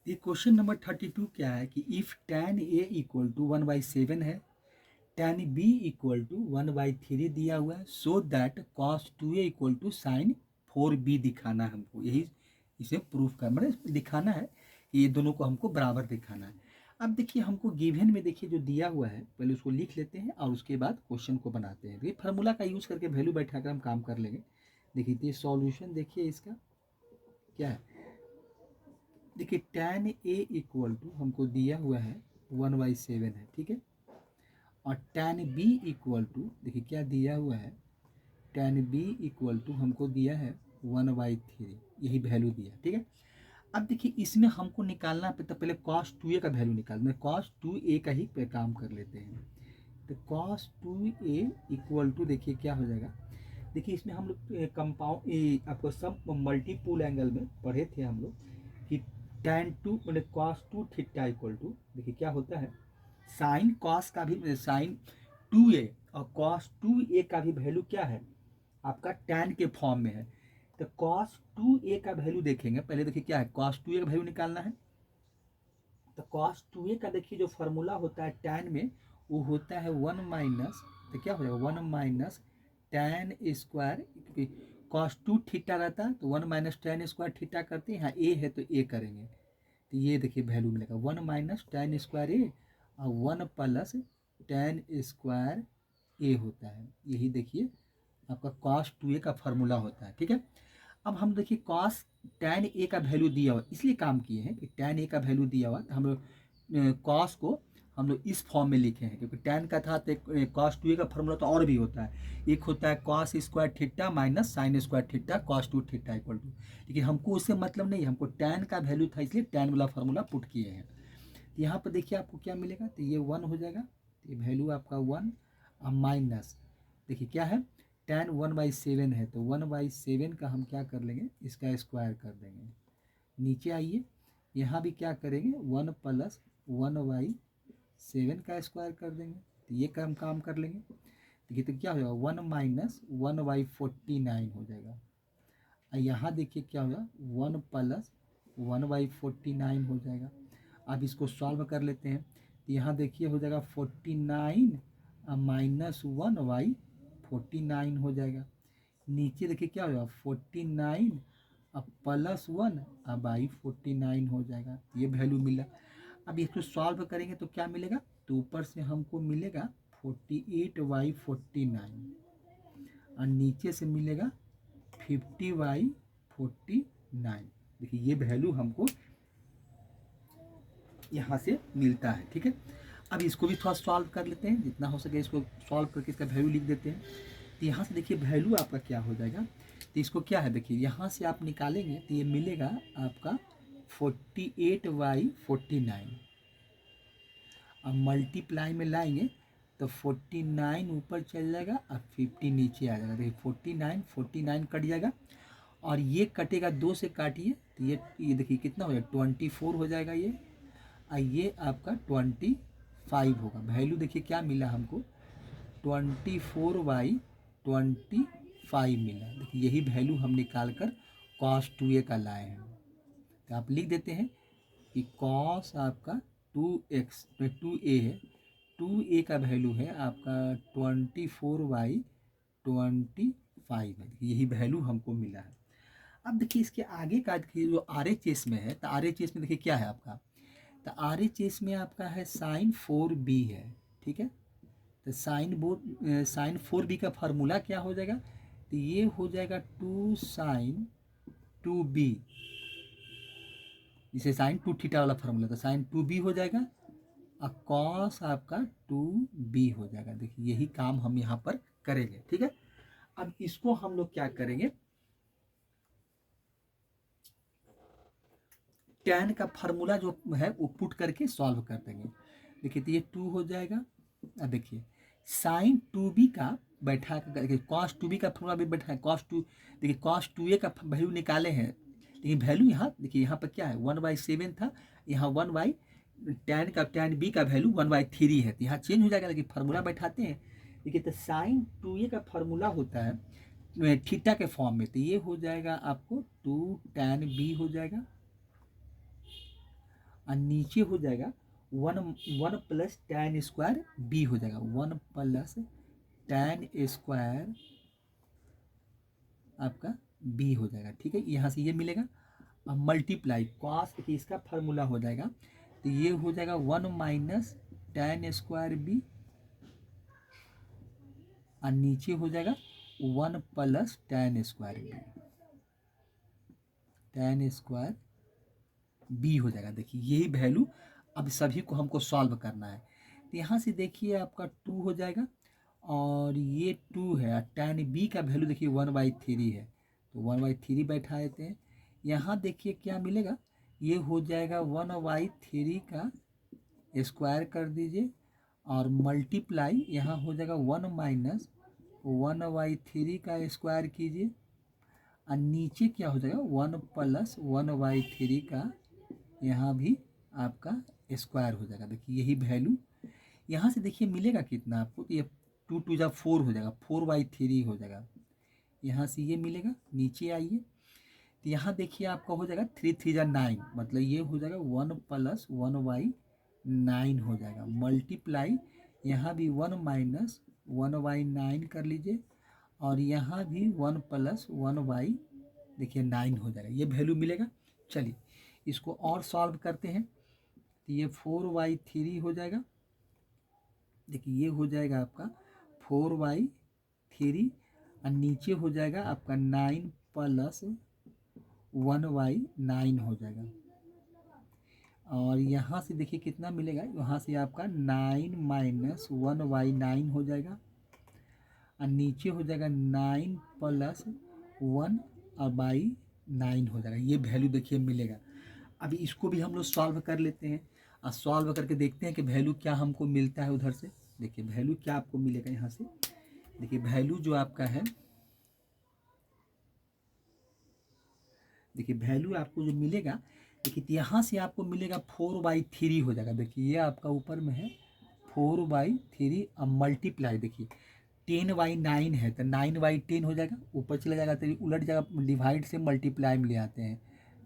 ये क्वेश्चन नंबर 32 क्या है कि इफ tan a = 1/7 है, tan b = 1/3 दिया हुआ है, so that cos 2a = sin 4b दिखाना है हमको। यही इसे प्रूफ कर मतलब दिखाना है कि ये दोनों को हमको बराबर दिखाना है। अब देखिए हमको गिवन में देखिए जो दिया हुआ है, पहले उसको लिख लेते हैं और उसके बाद क्वेश्चन को बनाते हैं। ये फार्मूला का यूज़ करके वैल्यू बैठाकर हम काम कर लेंगे। देखिए ये सॉल्यूशन देखिए इसका क्या है। देखिए tan a = हमको दिया हुआ है 1/7 है, ठीक है। और tan b = देखिए क्या दिया हुआ है, tan b = हमको दिया है 1/3, यही वैल्यू दिया, ठीक है। अब देखिए इसमें हमको निकालना पे तो पहले cos 2a का वैल्यू निकालना है। cos 2a का ही पे काम कर लेते हैं। तो cos 2a = देखिए क्या हो जाएगा। देखिए इसमें हम लोग कंपाउंड आपको सब मल्टीपुल एंगल में पढ़े थे हम लोग कि tan 2 मतलब cos 2 थीटा = देखिए क्या होता है, साइन cos का भी साइन 2a और cos 2a का भी वैल्यू क्या है आपका tan के फॉर्म में है। तो cos 2a का वैल्यू देखेंगे, पहले देखिए क्या है, cos 2a का वैल्यू निकालना है। तो cos 2a का देखिए जो फार्मूला होता है tan में, वो होता है 1 माइनस, तो क्या हो जाएगा 1 माइनस tan स्क्वायर, क्योंकि cos 2 थीटा रहता है तो 1 माइनस tan स्क्वायर थीटा करते हैं। यहाँ a है तो a करेंगे, तो ये देखिए वैल्यू मिलेगा 1 माइनस tan स्क्वायर a और 1 प्लस tan स्क्वायर a होता है। यही देखिए आपका cos 2a का फार्मूला होता है, ठीक है। अब हम देखिए cos tan a का वैल्यू दिया हुआ, इसलिए काम किए हैं कि tan a का वैल्यू दिया हुआ तो हम लोग cos को हम लोग इस फॉर्म में लिखे हैं, क्योंकि tan का था तो cos 2a का फार्मूला तो और भी होता है। एक होता है cos square theta minus sine square theta cos 2 theta = लेकिन हमको उससे मतलब नहीं, हमको tan का वैल्यू था इसलिए tan वाला फार्मूला पुट किए हैं। तो यहाँ पर देखिए आपको क्या मिलेगा, तो ये 1 हो जाएगा, तो ये वैल्यू आपका 1 और माइनस देखिए क्या है, tan 1/7 है तो 1/7 का हम क्या कर लेंगे, इसका स्क्वायर कर देंगे। नीचे आइए, यहाँ भी क्या करेंगे 1 प्लस 1/7 का स्क्वायर कर देंगे, तो ये काम कर लेंगे। देखिए तो क्या हो जाएगा 1 माइनस 1/49 हो जाएगा। और यहाँ देखिए क्या होगा 1 प्लस 1/49 हो जाएगा। अब इसको सॉल्व कर लेते हैं, तो यहाँ देखिए हो जाएगा 49 माइनस 1/49 हो जाएगा। नीचे देखिए क्या हो जाएगा 49 अब प्लस 1/49 हो जाएगा, ये वैल्यू मिला। अब इसको सॉल्व करेंगे तो क्या मिलेगा, तो ऊपर से हमको मिलेगा 48/49 और नीचे से मिलेगा 50/49। देखिए ये वैल्यू हमको यहाँ से मिलता है, ठीक है। अब इसको भी थोड़ा सॉल्व कर लेते हैं, जितना हो सके इसको सॉल्व करके इसका वैल्यू लिख देते हैं। तो यहाँ से देखिए वैल्यू आपका क्या हो जाएगा, तो इसको क्या है देखिए यहाँ से आप निकालेंगे तो ये मिलेगा आपका 48/49 अब मल्टीप्लाई में लाएंगे तो 49 ऊपर चल जाएगा और 50 नीचे आ जाएगा। देखिए 49 कट जाएगा और ये कटेगा 2 से काटिए तो ये देखिए कितना हो जाएगा 24 हो जाएगा ये, और ये आपका 25 होगा। वैल्यू देखिए क्या मिला हमको 24/25 मिला। देखिए यही वैल्यू हम निकाल कर cos 2a का लाए हैं। तो आप लिख देते हैं कि cos आपका 2a है, 2a का वैल्यू है आपका 24/25 है। यही वैल्यू हमको मिला है। अब देखिए इसके आगे का जो RHS में है, तो RHS में देखिए क्या है आपका, तो RHS में आपका है sin 4b है, ठीक है। तो sin 4b का फार्मूला क्या हो जाएगा, तो ये हो जाएगा 2 sin 2b, जिसे sin 2 थीटा वाला फार्मूला था, sin 2b हो जाएगा और cos आपका 2b हो जाएगा। देखिए यही काम हम यहाँ पर करेंगे, ठीक है। अब इसको हम लोग क्या करेंगे, tan का फार्मूला जो है वो पुट करके सॉल्व कर देंगे। देखिए तो ये 2 हो जाएगा। अब देखिए साइन 2b का बैठा करके कॉस 2b का फॉर्मूला भी बैठा है कॉस 2। देखिए कॉस 2a का वैल्यू निकाले हैं, लेकिन वैल्यू यहाँ देखिए यहाँ पर क्या है 1/7 था, यहाँ 1 tan का tan b का वैल्यू 1/3 है, तो यहाँ चेंज हो जाएगा। लेकिन फार्मूला बैठाते हैं। देखिए तो साइन 2a का फार्मूला होता है थीटा के फॉर्म में, तो ये हो जाएगा आपको 2 tan b हो जाएगा और नीचे हो जाएगा 1 प्लस tan स्क्वायर b हो जाएगा 1 प्लस tan स्क्वायर आपका b हो जाएगा। ठीक है, यहाँ से ये मिलेगा। अब मल्टीप्लाई कॉस देखिए इसका फार्मूला हो जाएगा, तो ये हो जाएगा 1 माइनस tan स्क्वायर b और नीचे हो जाएगा 1 plus tan square b, tan square b हो जाएगा। देखिए यही वैल्यू अब सभी को हमको सॉल्व करना है। तो यहाँ से देखिए आपका 2 हो जाएगा और ये 2 है और tan b का वैल्यू देखिए 1/3 है, तो 1/3 बैठा देते हैं। यहाँ देखिए क्या मिलेगा, ये हो जाएगा 1/3 का स्क्वायर कर दीजिए और मल्टीप्लाई यहाँ हो जाएगा 1 माइनस 1/3 का स्क्वायर कीजिए और नीचे क्या हो जाएगा 1 प्लस 1/3 का यहाँ भी आपका स्क्वायर हो जाएगा। देखिए यही वैल्यू यहाँ से देखिए मिलेगा कितना आपको, तो ये 2 2 जा 4 हो जाएगा 4/3 हो जाएगा। यहाँ से ये मिलेगा, नीचे आइए तो यहाँ देखिए आपका हो जाएगा 3 3 जा 9, मतलब ये हो जाएगा 1 प्लस 1/9 हो जाएगा। मल्टीप्लाई यहाँ भी 1 माइनस 1/9 कर लीजिए और यहाँ भी 1 प्लस 1 देखिए 9 हो जाएगा, ये वैल्यू मिलेगा। चलिए इसको और सॉल्व करते हैं, तो ये 4/3 हो जाएगा। देखिए ये हो जाएगा आपका 4/3 और नीचे हो जाएगा आपका 9 प्लस 1/9 हो जाएगा। और यहाँ से देखिए कितना मिलेगा, यहाँ से आपका 9 माइनस 1/9 हो जाएगा और नीचे हो जाएगा 9 प्लस 1/9 हो जाएगा। ये वैल्यू देखिए मिलेगा। अभी इसको भी हम लोग सॉल्व कर लेते हैं और सॉल्व करके देखते हैं कि वैल्यू क्या हमको मिलता है उधर से। देखिए वैल्यू क्या आपको मिलेगा यहाँ से, देखिए वैल्यू जो आपका है, देखिए वैल्यू आपको जो मिलेगा, देखिए यहाँ से आपको मिलेगा 4/3 हो जाएगा। देखिए ये आपका ऊपर में है 4/3 और मल्टीप्लाई देखिए 10/9 है तो 9/10 हो जाएगा, ऊपर चला जाएगा तो उलट जाएगा, डिवाइड से मल्टीप्लाई में ले आते हैं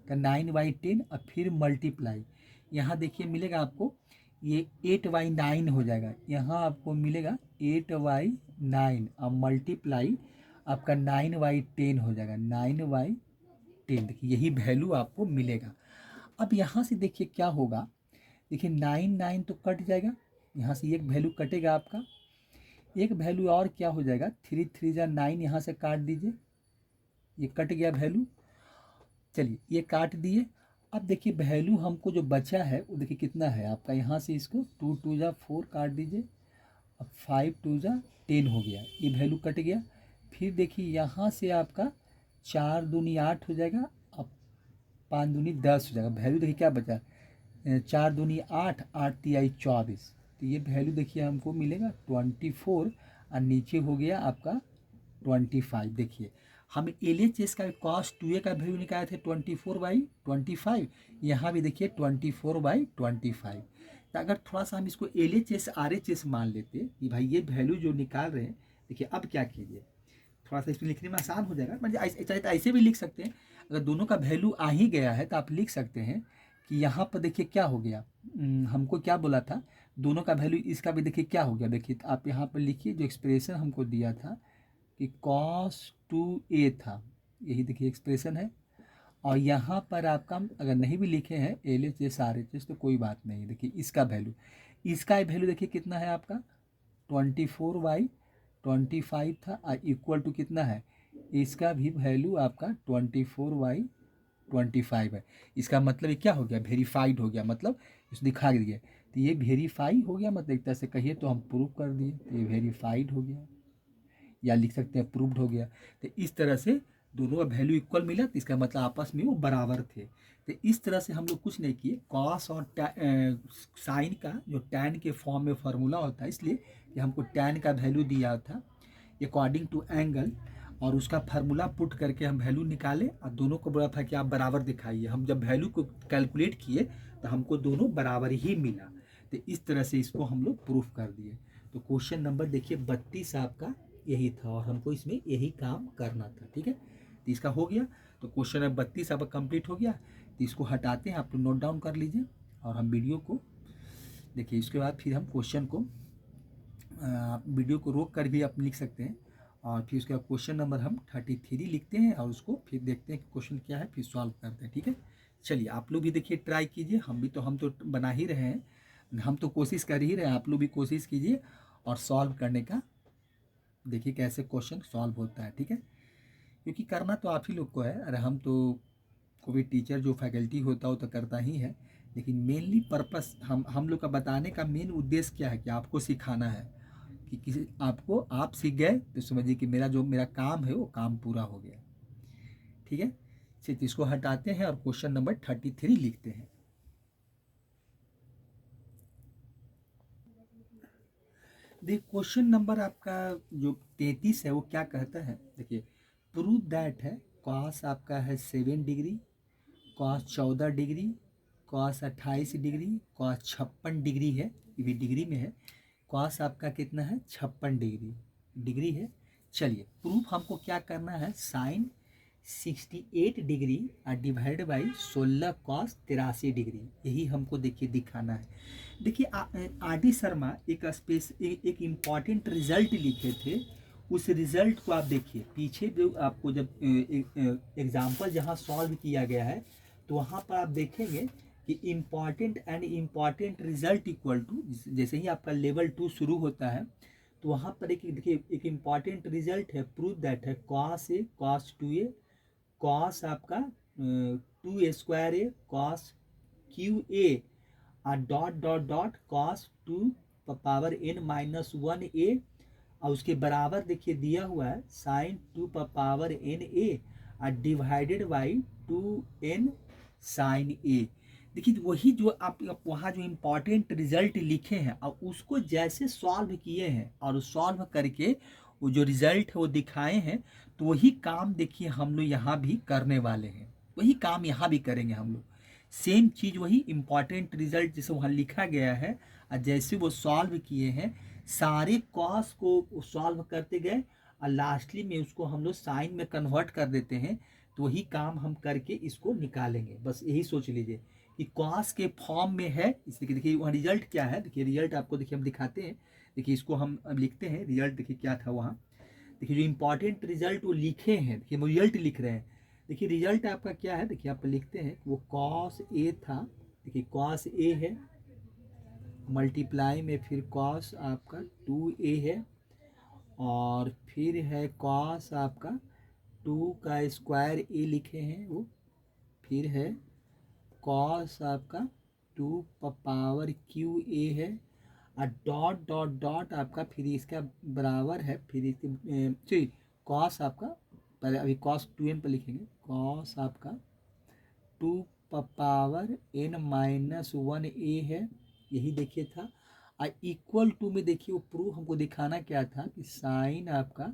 तो 9/10 और फिर मल्टीप्लाई। यहाँ देखिए मिलेगा आपको ये 8/9 हो जाएगा, यहाँ आपको मिलेगा 8/9 और मल्टीप्लाई आपका 9/10 हो जाएगा 9/10। देखिए यही वैल्यू आपको मिलेगा। अब यहाँ से देखिए क्या होगा, देखिए 9 तो कट जाएगा, यहाँ से एक वैल्यू कटेगा आपका, एक वैल्यू और क्या हो जाएगा 3 3 जा 9, यहाँ से काट दीजिए, ये कट गया वैल्यू। चलिए ये काट दिए। अब देखिए वैल्यू हमको जो बचा है वो देखिए कितना है आपका, यहाँ से इसको 2 2 जा 4 काट दीजिए, अब 5 2 जा 10 हो गया, ये वैल्यू कट गया। फिर देखिए यहाँ से आपका 4 दूनी 8 हो जाएगा, अब 5 दूनी 10 हो जाएगा। वैल्यू देखिए क्या बचा, 4 दूनी 8, 8 तिहाई 24, तो ये वैल्यू देखिए हमको मिलेगा 24 और नीचे हो गया आपका 25। देखिए हम LHS का cos 2a का वैल्यू निकाले थे 24/25, यहाँ भी देखिए 24/25। तो अगर थोड़ा सा हम इसको LHS RHS मान लेते कि भाई ये वैल्यू जो निकाल रहे हैं, देखिए अब क्या कीजिए, थोड़ा सा इसमें लिखने में आसान हो जाएगा, मतलब चाहे तो ऐसे भी लिख सकते हैं। अगर दोनों का वैल्यू आ ही गया है तो आप लिख सकते हैं कि यहाँ पर देखिए क्या हो गया, हमको क्या बोला था दोनों का वैल्यू, इसका भी देखिए क्या हो गया। देखिए तो आप यहाँ पर लिखिए जो एक्सप्रेशन हमको दिया था कि cos 2a था, यही देखिए एक्सप्रेशन है। और यहाँ पर आपका अगर नहीं भी लिखे हैं LHS RHS तो कोई बात नहीं, देखिए इसका वैल्यू देखिए कितना है आपका 24/25 था और इक्वल टू कितना है, इसका भी वैल्यू आपका 24/25 है। इसका मतलब ये क्या हो गया, वेरीफाइड हो गया, मतलब इस दिखा दिए तो ये वेरीफाई हो गया, मतलब एक तरह से कहिए तो हम प्रूव कर दिए, तो ये वेरीफाइड हो गया या लिख सकते हैं प्रूव्ड हो गया। तो इस तरह से दोनों का वैल्यू इक्वल मिला तो इसका मतलब आपस में वो बराबर थे। तो इस तरह से हम लोग कुछ नहीं किए, कॉस और साइन का जो टैन के फॉर्म में फार्मूला होता है, इसलिए कि हमको टैन का वैल्यू दिया था अकॉर्डिंग टू एंगल, और उसका फार्मूला पुट करके हम वैल्यू निकाले और दोनों को बोला था कि आप बराबर दिखाइए। हम जब वैल्यू को कैलकुलेट किए तो हमको दोनों बराबर ही मिला। तो इस तरह से इसको हम लोग प्रूफ कर दिए। तो क्वेश्चन नंबर देखिए 32 आपका यही था और हमको इसमें यही काम करना था। ठीक है, तो इसका हो गया। तो क्वेश्चन नंबर 32 आपका कंप्लीट हो गया। तो इसको हटाते हैं, आप लोग नोट डाउन कर लीजिए और हम वीडियो को देखिए। इसके बाद फिर हम क्वेश्चन को वीडियो को रोक कर भी आप लिख सकते हैं और फिर उसके बाद क्वेश्चन नंबर हम 33 लिखते हैं और उसको फिर देखते हैं कि क्वेश्चन क्या है, फिर सॉल्व करते हैं। ठीक है, चलिए आप लोग भी देखिए, ट्राई कीजिए। हम तो बना ही रहे हैं, हम तो कोशिश कर ही रहे हैं, आप लोग भी कोशिश कीजिए और सॉल्व करने का देखिए कैसे क्वेश्चन सॉल्व होता है। ठीक है, क्योंकि करना तो आप ही लोग को है। अरे हम तो कोई टीचर जो फैकल्टी होता हो तो करता ही है, लेकिन मेनली पर्पस हम लोग का बताने का मेन उद्देश्य क्या है कि आपको सिखाना है कि किसी आपको आप सीख गए तो समझिए कि मेरा काम है वो काम पूरा हो गया। ठीक है, चलिए इसको हटाते हैं और क्वेश्चन नंबर 33 लिखते हैं। देखिए क्वेश्चन नंबर आपका जो 33 है वो क्या कहता है, देखिए प्रूव दैट है कॉस आपका है 7 degree, cos 14 degree, cos 28 degree, cos 56 degree है, ये भी डिग्री में है। कॉस आपका कितना है 56 डिग्री है। चलिए प्रूफ हमको क्या करना है, sine 68 degree divide by 16 cos 83 degree, यही हमको देखिए दिखाना है। देखिए आर डी शर्मा एक इम्पॉर्टेंट रिजल्ट लिखे थे, उस रिजल्ट को आप देखिए पीछे जो आपको जब एग्जाम्पल जहाँ सॉल्व किया गया है तो वहाँ पर आप देखेंगे कि important and important result equal to, जैसे ही आपका लेवल 2 शुरू होता है तो वहाँ पर एक देखिए एक इम्पॉर्टेंट रिजल्ट है, प्रूव दैट है cos A cos 2a, cos आपका 2 square A cos Q A और dot dot dot cos 2 power n minus 1a, और उसके बराबर देखिए दिया हुआ है साइन 2 पावर n a और divided by 2n sine a। देखिए वही जो आप वहाँ जो इम्पोर्टेंट रिजल्ट लिखे हैं और उसको जैसे सॉल्व किए हैं और सॉल्व करके वो जो रिजल्ट है वो दिखाए हैं, तो वही काम देखिए हम लोग यहाँ भी करने वाले हैं, वही काम यहाँ भी करेंगे हम लोग। सेम चीज़ वही इम्पॉर्टेंट रिजल्ट जैसे वहाँ लिखा गया है और जैसे वो सॉल्व किए हैं, सारे कॉस को सॉल्व करते गए और लास्टली में उसको हम लोग साइन में कन्वर्ट कर देते हैं, तो वही काम हम करके इसको निकालेंगे। बस यही सोच लीजिए कि कॉस के फॉर्म में है, इसलिए देखिए वहाँ रिजल्ट क्या है, देखिए रिजल्ट आपको देखिए हम दिखाते हैं। देखिए इसको हम अब लिखते हैं, रिजल्ट देखिए क्या था वहाँ। देखिए जो इम्पोर्टेंट रिजल्ट वो लिखे हैं, देखिए हम रिजल्ट लिख रहे हैं। देखिए रिजल्ट आपका क्या है, देखिए आप लिखते हैं वो कॉस ए था, देखिए कॉस ए है, मल्टीप्लाई में फिर कॉस आपका 2a है, और फिर है कॉस आपका 2 का स्क्वायर ए लिखे हैं वो, फिर है कॉस आपका 2 पावर क्यू ए है और डॉट डॉट डॉट आपका फिर इसका बराबर है, फिर इसके कॉस आपका पहले अभी कॉस 2n पर लिखेंगे, कॉस आपका 2 पावर n माइनस 1a है, यही देखिए था। और इक्वल टू में देखिए वो प्रूफ हमको दिखाना क्या था कि साइन आपका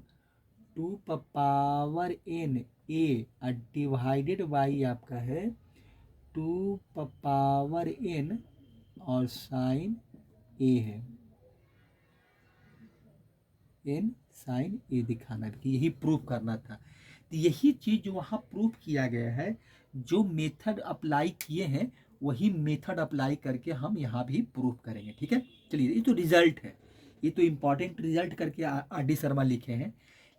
2 power n a divided by आपका है 2 पावर n और साइन a है, n साइन a दिखाना है, यही प्रूफ करना था। तो यही चीज़ जो वहाँ प्रूफ किया गया है, जो मेथड अप्लाई किए हैं वही मेथड अप्लाई करके हम यहाँ भी प्रूफ करेंगे। ठीक है, चलिए ये तो रिजल्ट है, ये तो इम्पॉर्टेंट रिजल्ट करके आर डी शर्मा लिखे हैं।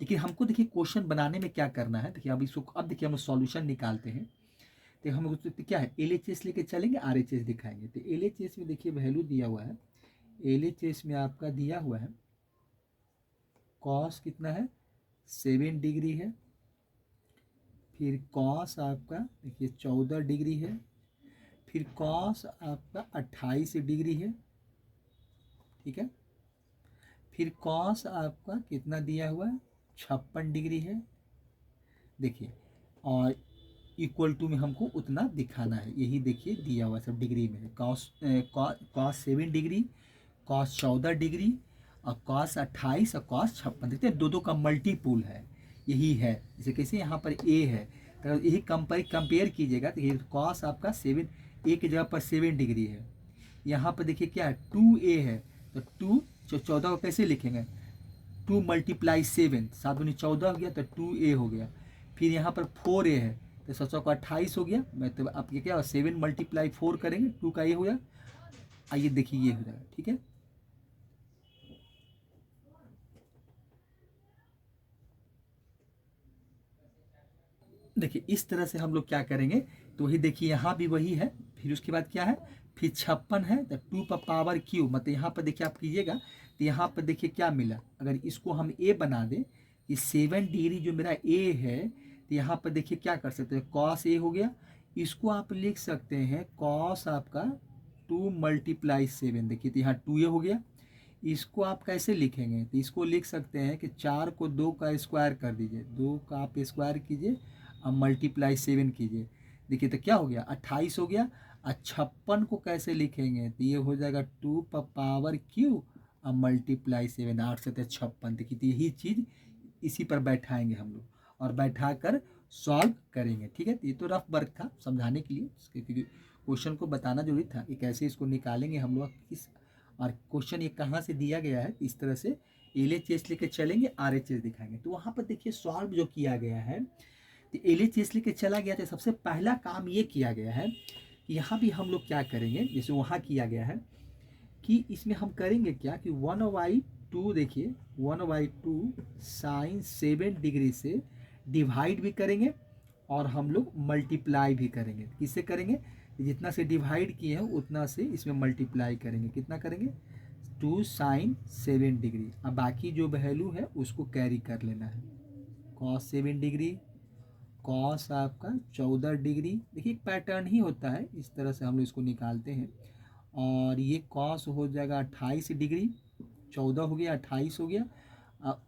लेकिन हमको देखिए क्वेश्चन बनाने में क्या करना है, देखिए अब इसको अब देखिए हम सॉल्यूशन निकालते हैं। तो हम तो क्या है LHS लेके चलेंगे, RHS दिखाएंगे। तो LHS में देखिए वैल्यू दिया हुआ है, LHS में आपका दिया हुआ है कॉस कितना है 7 डिग्री है, फिर कॉस आपका देखिए 14 डिग्री है, फिर कॉस आपका 28 डिग्री है। ठीक है, फिर कॉस आपका कितना दिया हुआ है 56 डिग्री है, देखिए, और इक्वल टू में हमको उतना दिखाना है, यही देखिए दिया हुआ सब डिग्री में। कॉस 7 डिग्री, कॉस 14 डिग्री, और कॉस 28 और कॉस 56, देखते हैं दो दो का मल्टीपुल है, यही है। जैसे कैसे यहाँ पर ए है, तो यही कंपेयर कीजिएगा, तो ये कॉस आपका 7, ए की जगह पर 7 डिग्री है। यहाँ पर देखिए क्या है, 2a है, तो 14 को कैसे लिखेंगे, 2 × 7, 7 दूनी 14 हो गया, तो 2a हो गया। फिर यहाँ पर 4a है, तो 7 को 28 हो गया, मतलब आप ये क्या 7 × 4 करेंगे, 2 का ये हो गया। आइए देखिए ये हो जाएगा, ठीक है। देखिए इस तरह से हम लोग क्या करेंगे, तो वही देखिए यहाँ भी वही है। फिर उसके बाद क्या है, फिर 56 है, तो 2 पर पावर क्यू, मतलब यहाँ पर देखिए आप कीजिएगा, तो यहाँ पर देखिए क्या मिला, अगर इसको हम ए बना दें, कि 7 डिग्री जो मेरा ए है, तो यहाँ पर देखिए क्या कर सकते हैं, कॉस ए हो गया। इसको आप लिख सकते हैं कॉस आपका 2 × 7, देखिए तो यहाँ 2a हो गया। इसको आप कैसे लिखेंगे, तो इसको लिख सकते हैं कि 4 को 2 का स्क्वायर कर दीजिए, 2 का आप स्क्वायर कीजिए और मल्टीप्लाई 7 कीजिए, देखिए तो क्या हो गया, 28 हो गया। और 56 को कैसे लिखेंगे, तो ये हो जाएगा 2 पर पावर क्यू और मल्टीप्लाई 7, 8 से 56, देखिए तो यही चीज़ इसी पर बैठाएंगे हम लोग, और बैठा कर सॉल्व करेंगे, ठीक है। तो ये तो रफ वर्क था समझाने के लिए, क्योंकि क्वेश्चन को बताना जरूरी था कि कैसे इसको निकालेंगे हम लोग, किस, और क्वेश्चन ये कहाँ से दिया गया है, इस तरह से LHS लेके चलेंगे, RHS दिखाएंगे। तो वहाँ पर देखिए सॉल्व जो किया गया है, तो LHS लेके चला गया, तो सबसे पहला काम ये किया गया है कि यहाँ भी हम लोग क्या करेंगे, जैसे वहाँ किया गया है, कि इसमें हम करेंगे क्या कि 1/2, देखिए 1/2 साइन 7 डिग्री से डिवाइड भी करेंगे, और हम लोग मल्टीप्लाई भी करेंगे। किससे करेंगे, जितना से डिवाइड किए हैं उतना से इसमें मल्टीप्लाई करेंगे, कितना करेंगे, 2 साइन 7 डिग्री। अब बाकी जो वैल्यू है उसको कैरी कर लेना है, कॉस 7 डिग्री, कॉस आपका 14 डिग्री, देखिए एक पैटर्न ही होता है, इस तरह से हम लोग इसको निकालते हैं। और ये कॉस हो जाएगा 28 डिग्री, 14 हो गया, 28 हो गया,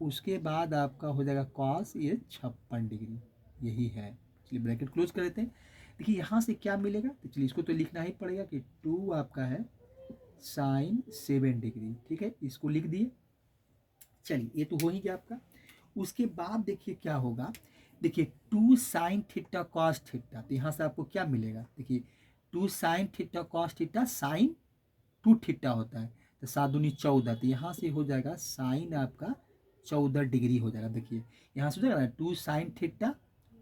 उसके बाद आपका हो जाएगा कॉस ये 56 डिग्री, यही है। चलिए ब्रैकेट क्लोज कर देते हैं। देखिए यहाँ से क्या मिलेगा, तो चलिए इसको तो लिखना ही पड़ेगा कि 2 आपका है साइन 7 डिग्री, ठीक है, इसको लिख दिए। चलिए ये तो हो ही गया आपका। उसके बाद देखिए क्या होगा, देखिए 2 साइन थीटा कॉस थीटा, तो यहाँ से आपको क्या मिलेगा, देखिए 2 sine theta cos theta sine 2 theta होता है, तो 7 दूनी 14, तो यहाँ से हो जाएगा साइन आपका 14 डिग्री हो जाएगा। देखिए यहाँ से हो जाएगा ना 2 साइन थीटा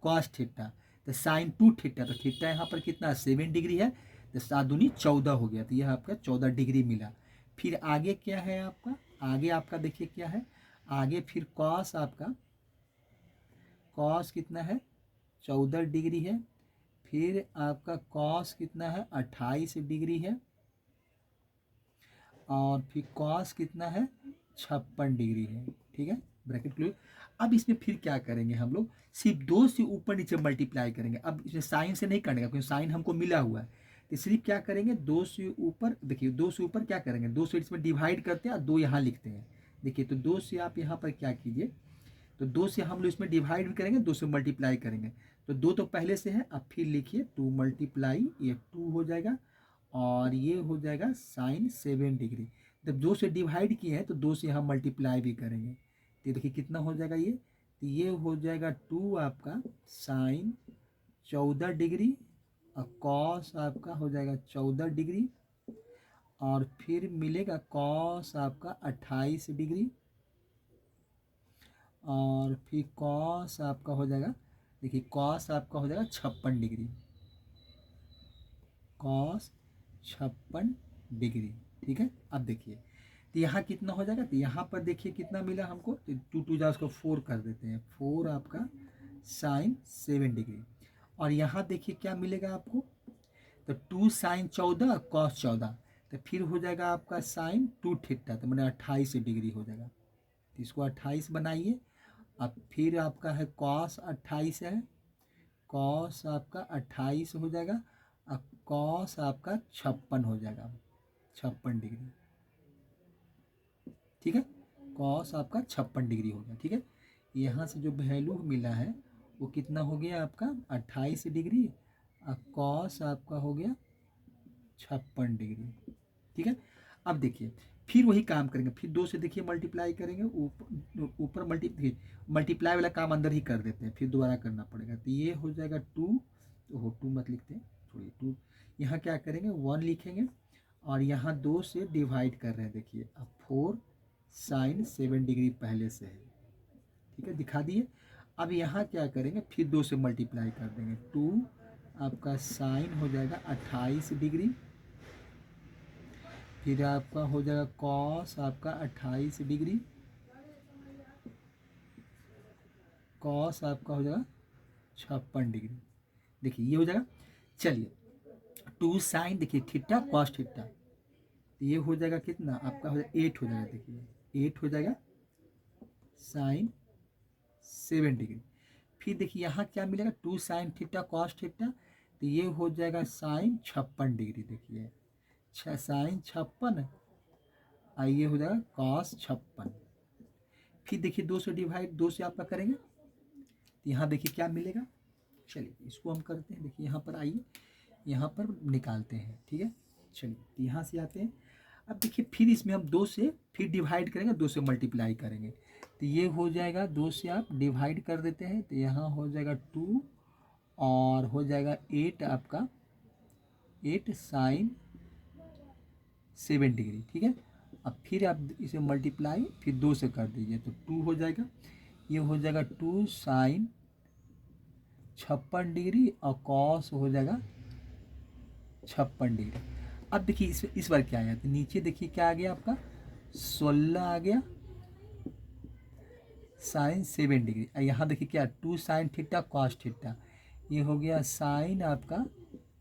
कॉस थीटा, तो साइन 2 थीटा, तो थीटा यहाँ पर कितना 7 डिग्री है, तो 7 दूनी 14 हो गया, तो यह आपका 14 डिग्री मिला। फिर आगे क्या है आपका, आगे आपका देखिए क्या है, आगे फिर कॉस आपका, कॉस कितना है 14 डिग्री है, फिर आपका कॉस कितना है 28 डिग्री है, और फिर कॉस कितना है 56 डिग्री है, ठीक है, ब्रैकेट क्लोज। अब इसमें फिर क्या करेंगे हम लोग, सिर्फ 2 से ऊपर नीचे मल्टीप्लाई करेंगे। अब इसमें साइन से नहीं करने का, क्योंकि साइन हमको मिला हुआ है, तो सिर्फ क्या करेंगे 2 से ऊपर, देखिए 2 से ऊपर क्या करेंगे, 2 से इसमें डिवाइड करते हैं और 2 यहाँ लिखते हैं। देखिए तो 2 से आप यहाँ पर क्या कीजिए, तो 2 से हम लोग इसमें डिवाइड भी करेंगे, 2 से मल्टीप्लाई करेंगे, तो 2 तो पहले से है, अब फिर लिखिए 2 मल्टीप्लाई ये 2 हो जाएगा, और ये हो जाएगा साइन 7 डिग्री। जब 2 से डिवाइड किए हैं तो 2 से हम मल्टीप्लाई भी करेंगे, तो देखिए कितना हो जाएगा ये, तो ये हो जाएगा 2 आपका साइन 14 डिग्री, और कॉस आपका हो जाएगा 14 डिग्री, और फिर मिलेगा कॉस आपका 28 डिग्री, और फिर कॉस आपका हो जाएगा, देखिए कॉस आपका हो जाएगा 56 डिग्री, कॉस 56 डिग्री, ठीक है। अब देखिए तो यहाँ कितना हो जाएगा, तो यहाँ पर देखिए कितना मिला हमको, तो 2 2 जा उसको 4 कर देते हैं, 4 आपका साइन 7 डिग्री, और यहाँ देखिए क्या मिलेगा आपको, तो 2 साइन 14 कॉस 14, तो फिर हो जाएगा आपका साइन 2 थीटा, तो मैंने 28 डिग्री हो जाएगा, तो इसको 28 बनाइए। अब फिर आपका है कॉस 28 है, कॉस आपका 28 हो जाएगा, अब कॉस आपका 56 हो जाएगा, 56 डिग्री, ठीक है, कॉस आपका 56 डिग्री हो गया, ठीक है। यहाँ से जो वैल्यू मिला है वो कितना हो गया आपका 28 डिग्री, और कॉस आपका हो गया 56 डिग्री। ठीक है, अब देखिए फिर वही काम करेंगे, फिर 2 से देखिए मल्टीप्लाई करेंगे, ऊपर मल्टीप्लाई वाला काम अंदर ही कर देते हैं, फिर दोबारा करना पड़ेगा। तो ये हो जाएगा 2, तो 2 मत लिखते हैं, छोड़िए 2, यहाँ क्या करेंगे 1 लिखेंगे, और यहाँ 2 से डिवाइड कर रहे हैं। देखिए अब 4 साइन 7 डिग्री पहले से है, ठीक है, दिखा दिए। अब यहाँ क्या करेंगे, फिर 2 से मल्टीप्लाई कर देंगे, 2 आपका साइन हो जाएगा 28 डिग्री, फिर आपका हो जाएगा कॉस आपका 28 डिग्री, कॉस आपका हो जाएगा 56 डिग्री। देखिए ये हो जाएगा। चलिए 2 साइन देखिए थीटा कॉस थीटा, ये हो जाएगा कितना आपका हो जाएगा 8 हो जाएगा। देखिए 8 हो जाएगा साइन 7 डिग्री। फिर देखिए यहाँ क्या मिलेगा 2 साइन थीटा कॉस थीटा, तो ये हो जाएगा साइन 56 डिग्री। देखिए साइन 56, आइए हो जाएगा कॉस 56। फिर देखिए 2 से डिवाइड 2 से आपका करेंगे, तो यहाँ देखिए क्या मिलेगा। चलिए इसको हम करते हैं, देखिए यहाँ पर आइए, यहाँ पर निकालते हैं, ठीक है। चलिए तो यहाँ से आते हैं, अब देखिए फिर इसमें हम 2 से फिर डिवाइड करेंगे, 2 से मल्टीप्लाई करेंगे, तो ये हो जाएगा 2 से आप डिवाइड कर देते हैं, तो यहाँ हो जाएगा 2 और हो जाएगा 8 आपका 8 साइन 7 डिग्री, ठीक है। अब फिर आप इसे मल्टीप्लाई फिर 2 से कर दीजिए, तो 2 हो जाएगा, ये हो जाएगा 2 साइन 56 डिग्री और कॉस हो जाएगा 56 डिग्री। अब देखिए इस बार क्या आया, तो नीचे देखिए क्या आ गया आपका 16 आ गया साइन 7 डिग्री, और यहाँ देखिए क्या 2 साइन थीटा कॉस थीटा, ये हो गया साइन आपका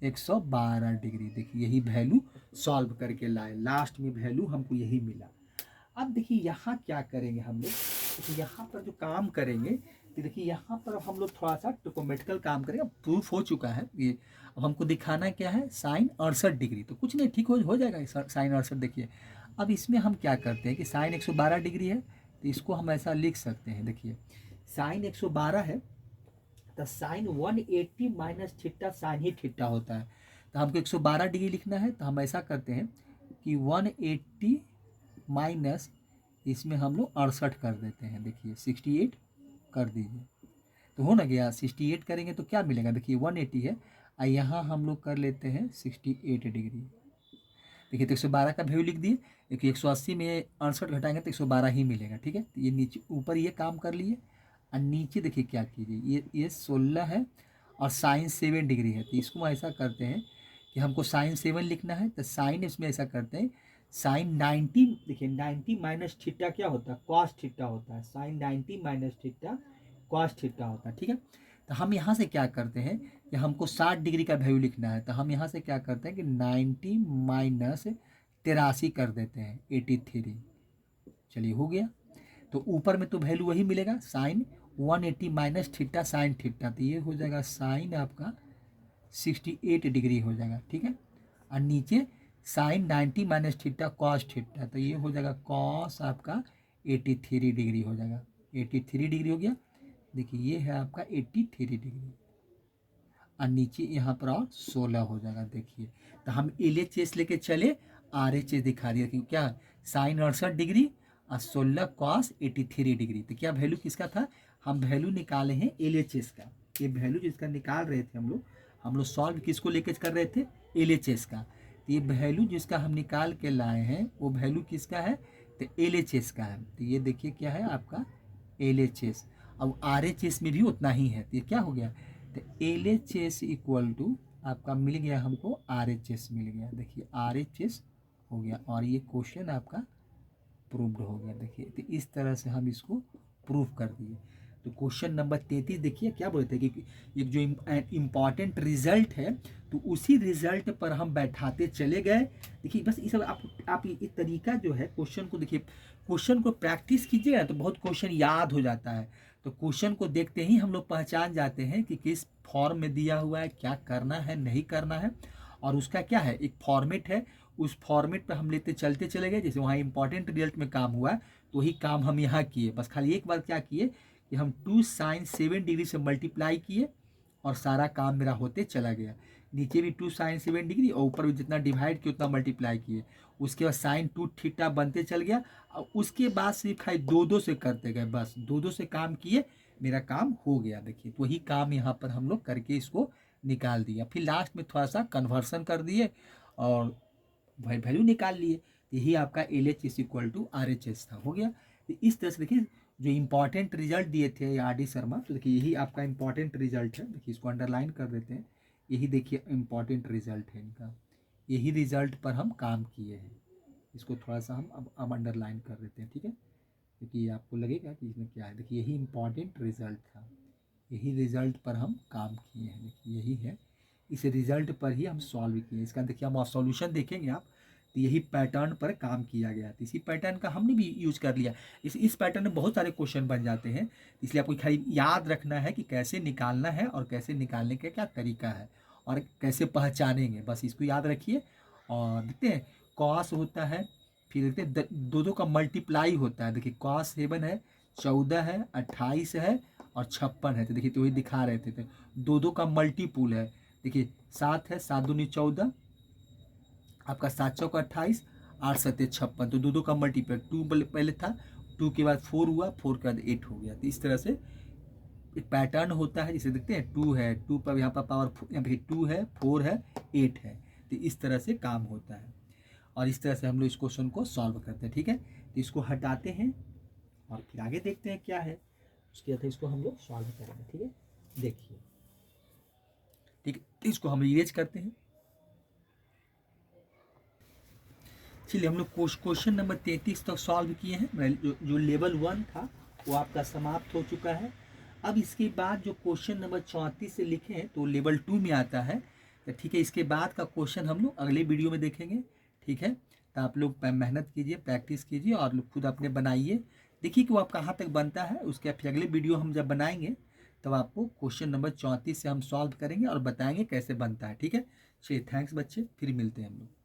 112 डिग्री। देखिए यही वैल्यू सॉल्व करके लाए, लास्ट में वैल्यू हमको यही मिला। अब देखिए यहाँ क्या करेंगे हम लोग, तो यहाँ पर जो काम करेंगे, तो देखिए यहाँ पर हम लोग थोड़ा सा ट्रिकोमेट्रिकल काम करेंगे। प्रूफ हो चुका है ये, अब हमको दिखाना क्या है साइन 68 डिग्री, तो कुछ नहीं ठीक हो जाएगा साइन 68। देखिए अब इसमें हम क्या करते हैं कि साइन 112 डिग्री है, तो इसको हम ऐसा लिख सकते हैं। देखिए साइन 112 है, तो साइन 180 माइनस थीटा साइन ही थीटा होता है, तो हमको 112 डिग्री लिखना है, तो हम ऐसा करते हैं कि 180 माइनस इसमें हम लोग 68 कर देते हैं। देखिए 68 कर दीजिए, तो हो ना गया 68 करेंगे तो क्या मिलेगा, देखिए 180 है, और यहाँ हम लोग कर लेते हैं 68 डिग्री। देखिए तो 112 का वैल्यू लिख दिए, क्योंकि 180 में 68 घटाएंगे तो 112 ही मिलेगा, ठीक है। तो ये नीचे ऊपर ये काम कर लिए, और नीचे देखिए क्या कीजिए, ये 16 है और साइन 7 डिग्री है, तो इसको हम ऐसा करते हैं कि हमको साइन 7 लिखना है, तो साइन इसमें ऐसा करते हैं साइन 90, देखिए 90 माइनस थीटा क्या होता है कॉस थीटा होता है, sine 90 minus theta cos theta होता है, ठीक है। तो हम यहाँ से क्या करते हैं कि हमको 60 डिग्री का वैल्यू लिखना है, तो हम यहाँ से क्या करते हैं कि 90 माइनस 83 कर देते हैं 83। चलिए हो गया, तो ऊपर में तो वैल्यू वही मिलेगा sine 180 minus theta sine theta, तो ये हो जाएगा साइन आपका 68 डिग्री हो जाएगा, ठीक है। और नीचे sine 90 minus theta cos theta, तो ये हो जाएगा कॉस आपका 83 डिग्री हो जाएगा, 83 डिग्री हो गया। देखिए ये है आपका 83 डिग्री, और नीचे यहाँ पर और 16 हो जाएगा। देखिए तो हम LHS लेके चले, RHS दिखा दिया, क्योंकि क्या साइन 68 डिग्री और 16 कॉस 83 डिग्री, तो क्या वैल्यू किसका था, हम वैल्यू निकाले हैं LHS का। ये वैल्यू जिसका निकाल रहे थे हम लोग सॉल्व किसको लेके कर रहे थे LHS का, तो ये वैल्यू जिसका हम निकाल के लाए हैं वो वैल्यू किसका है, तो LHS का है। तो ये देखिए क्या है आपका LHS, अब RHS में भी उतना ही है, तो ये क्या हो गया, तो LHS इक्वल टू आपका मिल गया हमको RHS मिल गया। देखिए RHS हो गया, और ये क्वेश्चन आपका प्रूव्ड हो गया। देखिए तो इस तरह से हम इसको प्रूव कर दिए। तो क्वेश्चन नंबर 33 देखिए क्या बोलते हैं कि एक जो इम्पॉर्टेंट रिजल्ट है, तो उसी रिजल्ट पर हम बैठाते चले गए। देखिए बस इस आप ये तरीका जो है क्वेश्चन को, देखिए क्वेश्चन को प्रैक्टिस कीजिएगा तो बहुत क्वेश्चन याद हो जाता है। तो क्वेश्चन को देखते ही हम लोग पहचान जाते हैं कि किस फॉर्म में दिया हुआ है, क्या करना है नहीं करना है, और उसका क्या है एक फॉर्मेट है, उस फॉर्मेट पर हम लेते चलते चले गए। जैसे वहाँ इंपॉर्टेंट रिजल्ट में काम हुआ है, तो वही काम हम यहाँ किए, बस खाली एक बार क्या किए कि हम 2 sin 7 डिग्री से मल्टीप्लाई किए और सारा काम मेरा होते चला गया। नीचे भी 2 sin 7 डिग्री और ऊपर भी जितना डिवाइड किया उतना मल्टीप्लाई किए। उसके बाद साइन 2 थीटा बनते चल गया और उसके बाद सिर्फ खाली 2 से करते गए, बस 2 से काम किए, मेरा काम हो गया। देखिए तो वही काम यहाँ पर हम लोग करके इसको निकाल दिया। फिर लास्ट में थोड़ा सा कन्वर्सन कर दिए और वैल्यू निकाल लिए। यही आपका LH is equal to RHS था, हो गया। तो इस तरह से देखिए जो इंपॉर्टेंट रिजल्ट दिए थे RD शर्मा, तो देखिए यही आपका इंपॉर्टेंट रिजल्ट है। देखिए इसको अंडरलाइन कर देते हैं, यही देखिए इंपॉर्टेंट रिजल्ट है इनका, यही रिजल्ट पर हम काम किए हैं। इसको थोड़ा सा हम अब अंडरलाइन कर देते हैं, ठीक है, क्योंकि आपको लगेगा कि इसमें क्या है। देखिए यही इंपॉर्टेंट रिजल्ट था, यही रिजल्ट पर हम काम किए हैं। देखिए यही है, इस रिजल्ट पर ही हम सॉल्व किए। इसका देखिए हम सॉल्यूशन देखेंगे आप, तो यही पैटर्न पर काम किया गया, तो इसी पैटर्न का हमने भी यूज कर लिया। इस पैटर्न में बहुत सारे क्वेश्चन बन जाते हैं, इसलिए आपको खाली याद रखना है कि कैसे निकालना है और कैसे निकालने का क्या तरीका है और कैसे पहचानेंगे, बस इसको याद रखिए। और देखते हैं कॉस होता है, फिर देखते हैं दो का मल्टीप्लाई होता है। देखिए कॉस 7 है, 14 है, 28 है और 56 है। तो देखिए तो वही दिखा रहे थे, तो 2 का मल्टीपुल है। देखिए 7 है, 7 दूनी 14, आपका 7 चौका 28, 8 सत्ते 56, तो 2 का मल्टीप्लाई 2 पहले था, 2 के बाद 4 हुआ, 4 के बाद 8 हो गया। तो इस तरह से एक पैटर्न होता है, जिसे देखते हैं 2 है, 2 पर यहाँ पर पावर यहाँ पे 2 है, 4 है, 8 है। तो इस तरह से काम होता है और इस तरह से हम लोग इस क्वेश्चन को सॉल्व करते हैं, ठीक है। तो इसको हटाते हैं और फिर आगे देखते हैं क्या है, उसके बाद इसको हम लोग सॉल्व करेंगे, ठीक है। देखिए ठीक है, तो इसको हम इरेज करते हैं। चलिए हम लोग क्वेश्चन नंबर 33 तक सॉल्व किए हैं। जो लेवल 1 था वो आपका समाप्त हो चुका है। अब इसके बाद जो क्वेश्चन नंबर 34 से लिखे हैं तो लेवल 2 में आता है, तो ठीक है। इसके बाद का क्वेश्चन हम लोग अगले वीडियो में देखेंगे, ठीक है। तो आप लोग मेहनत कीजिए, प्रैक्टिस कीजिए और खुद अपने बनाइए, देखिए कि वो आप कहाँ तक बनता है। उसके फिर अगले वीडियो हम जब बनाएंगे तब आपको क्वेश्चन नंबर 34 से हम सॉल्व करेंगे और बताएंगे कैसे बनता है, ठीक है। चलिए थैंक्स बच्चे, फिर मिलते हैं हम लोग।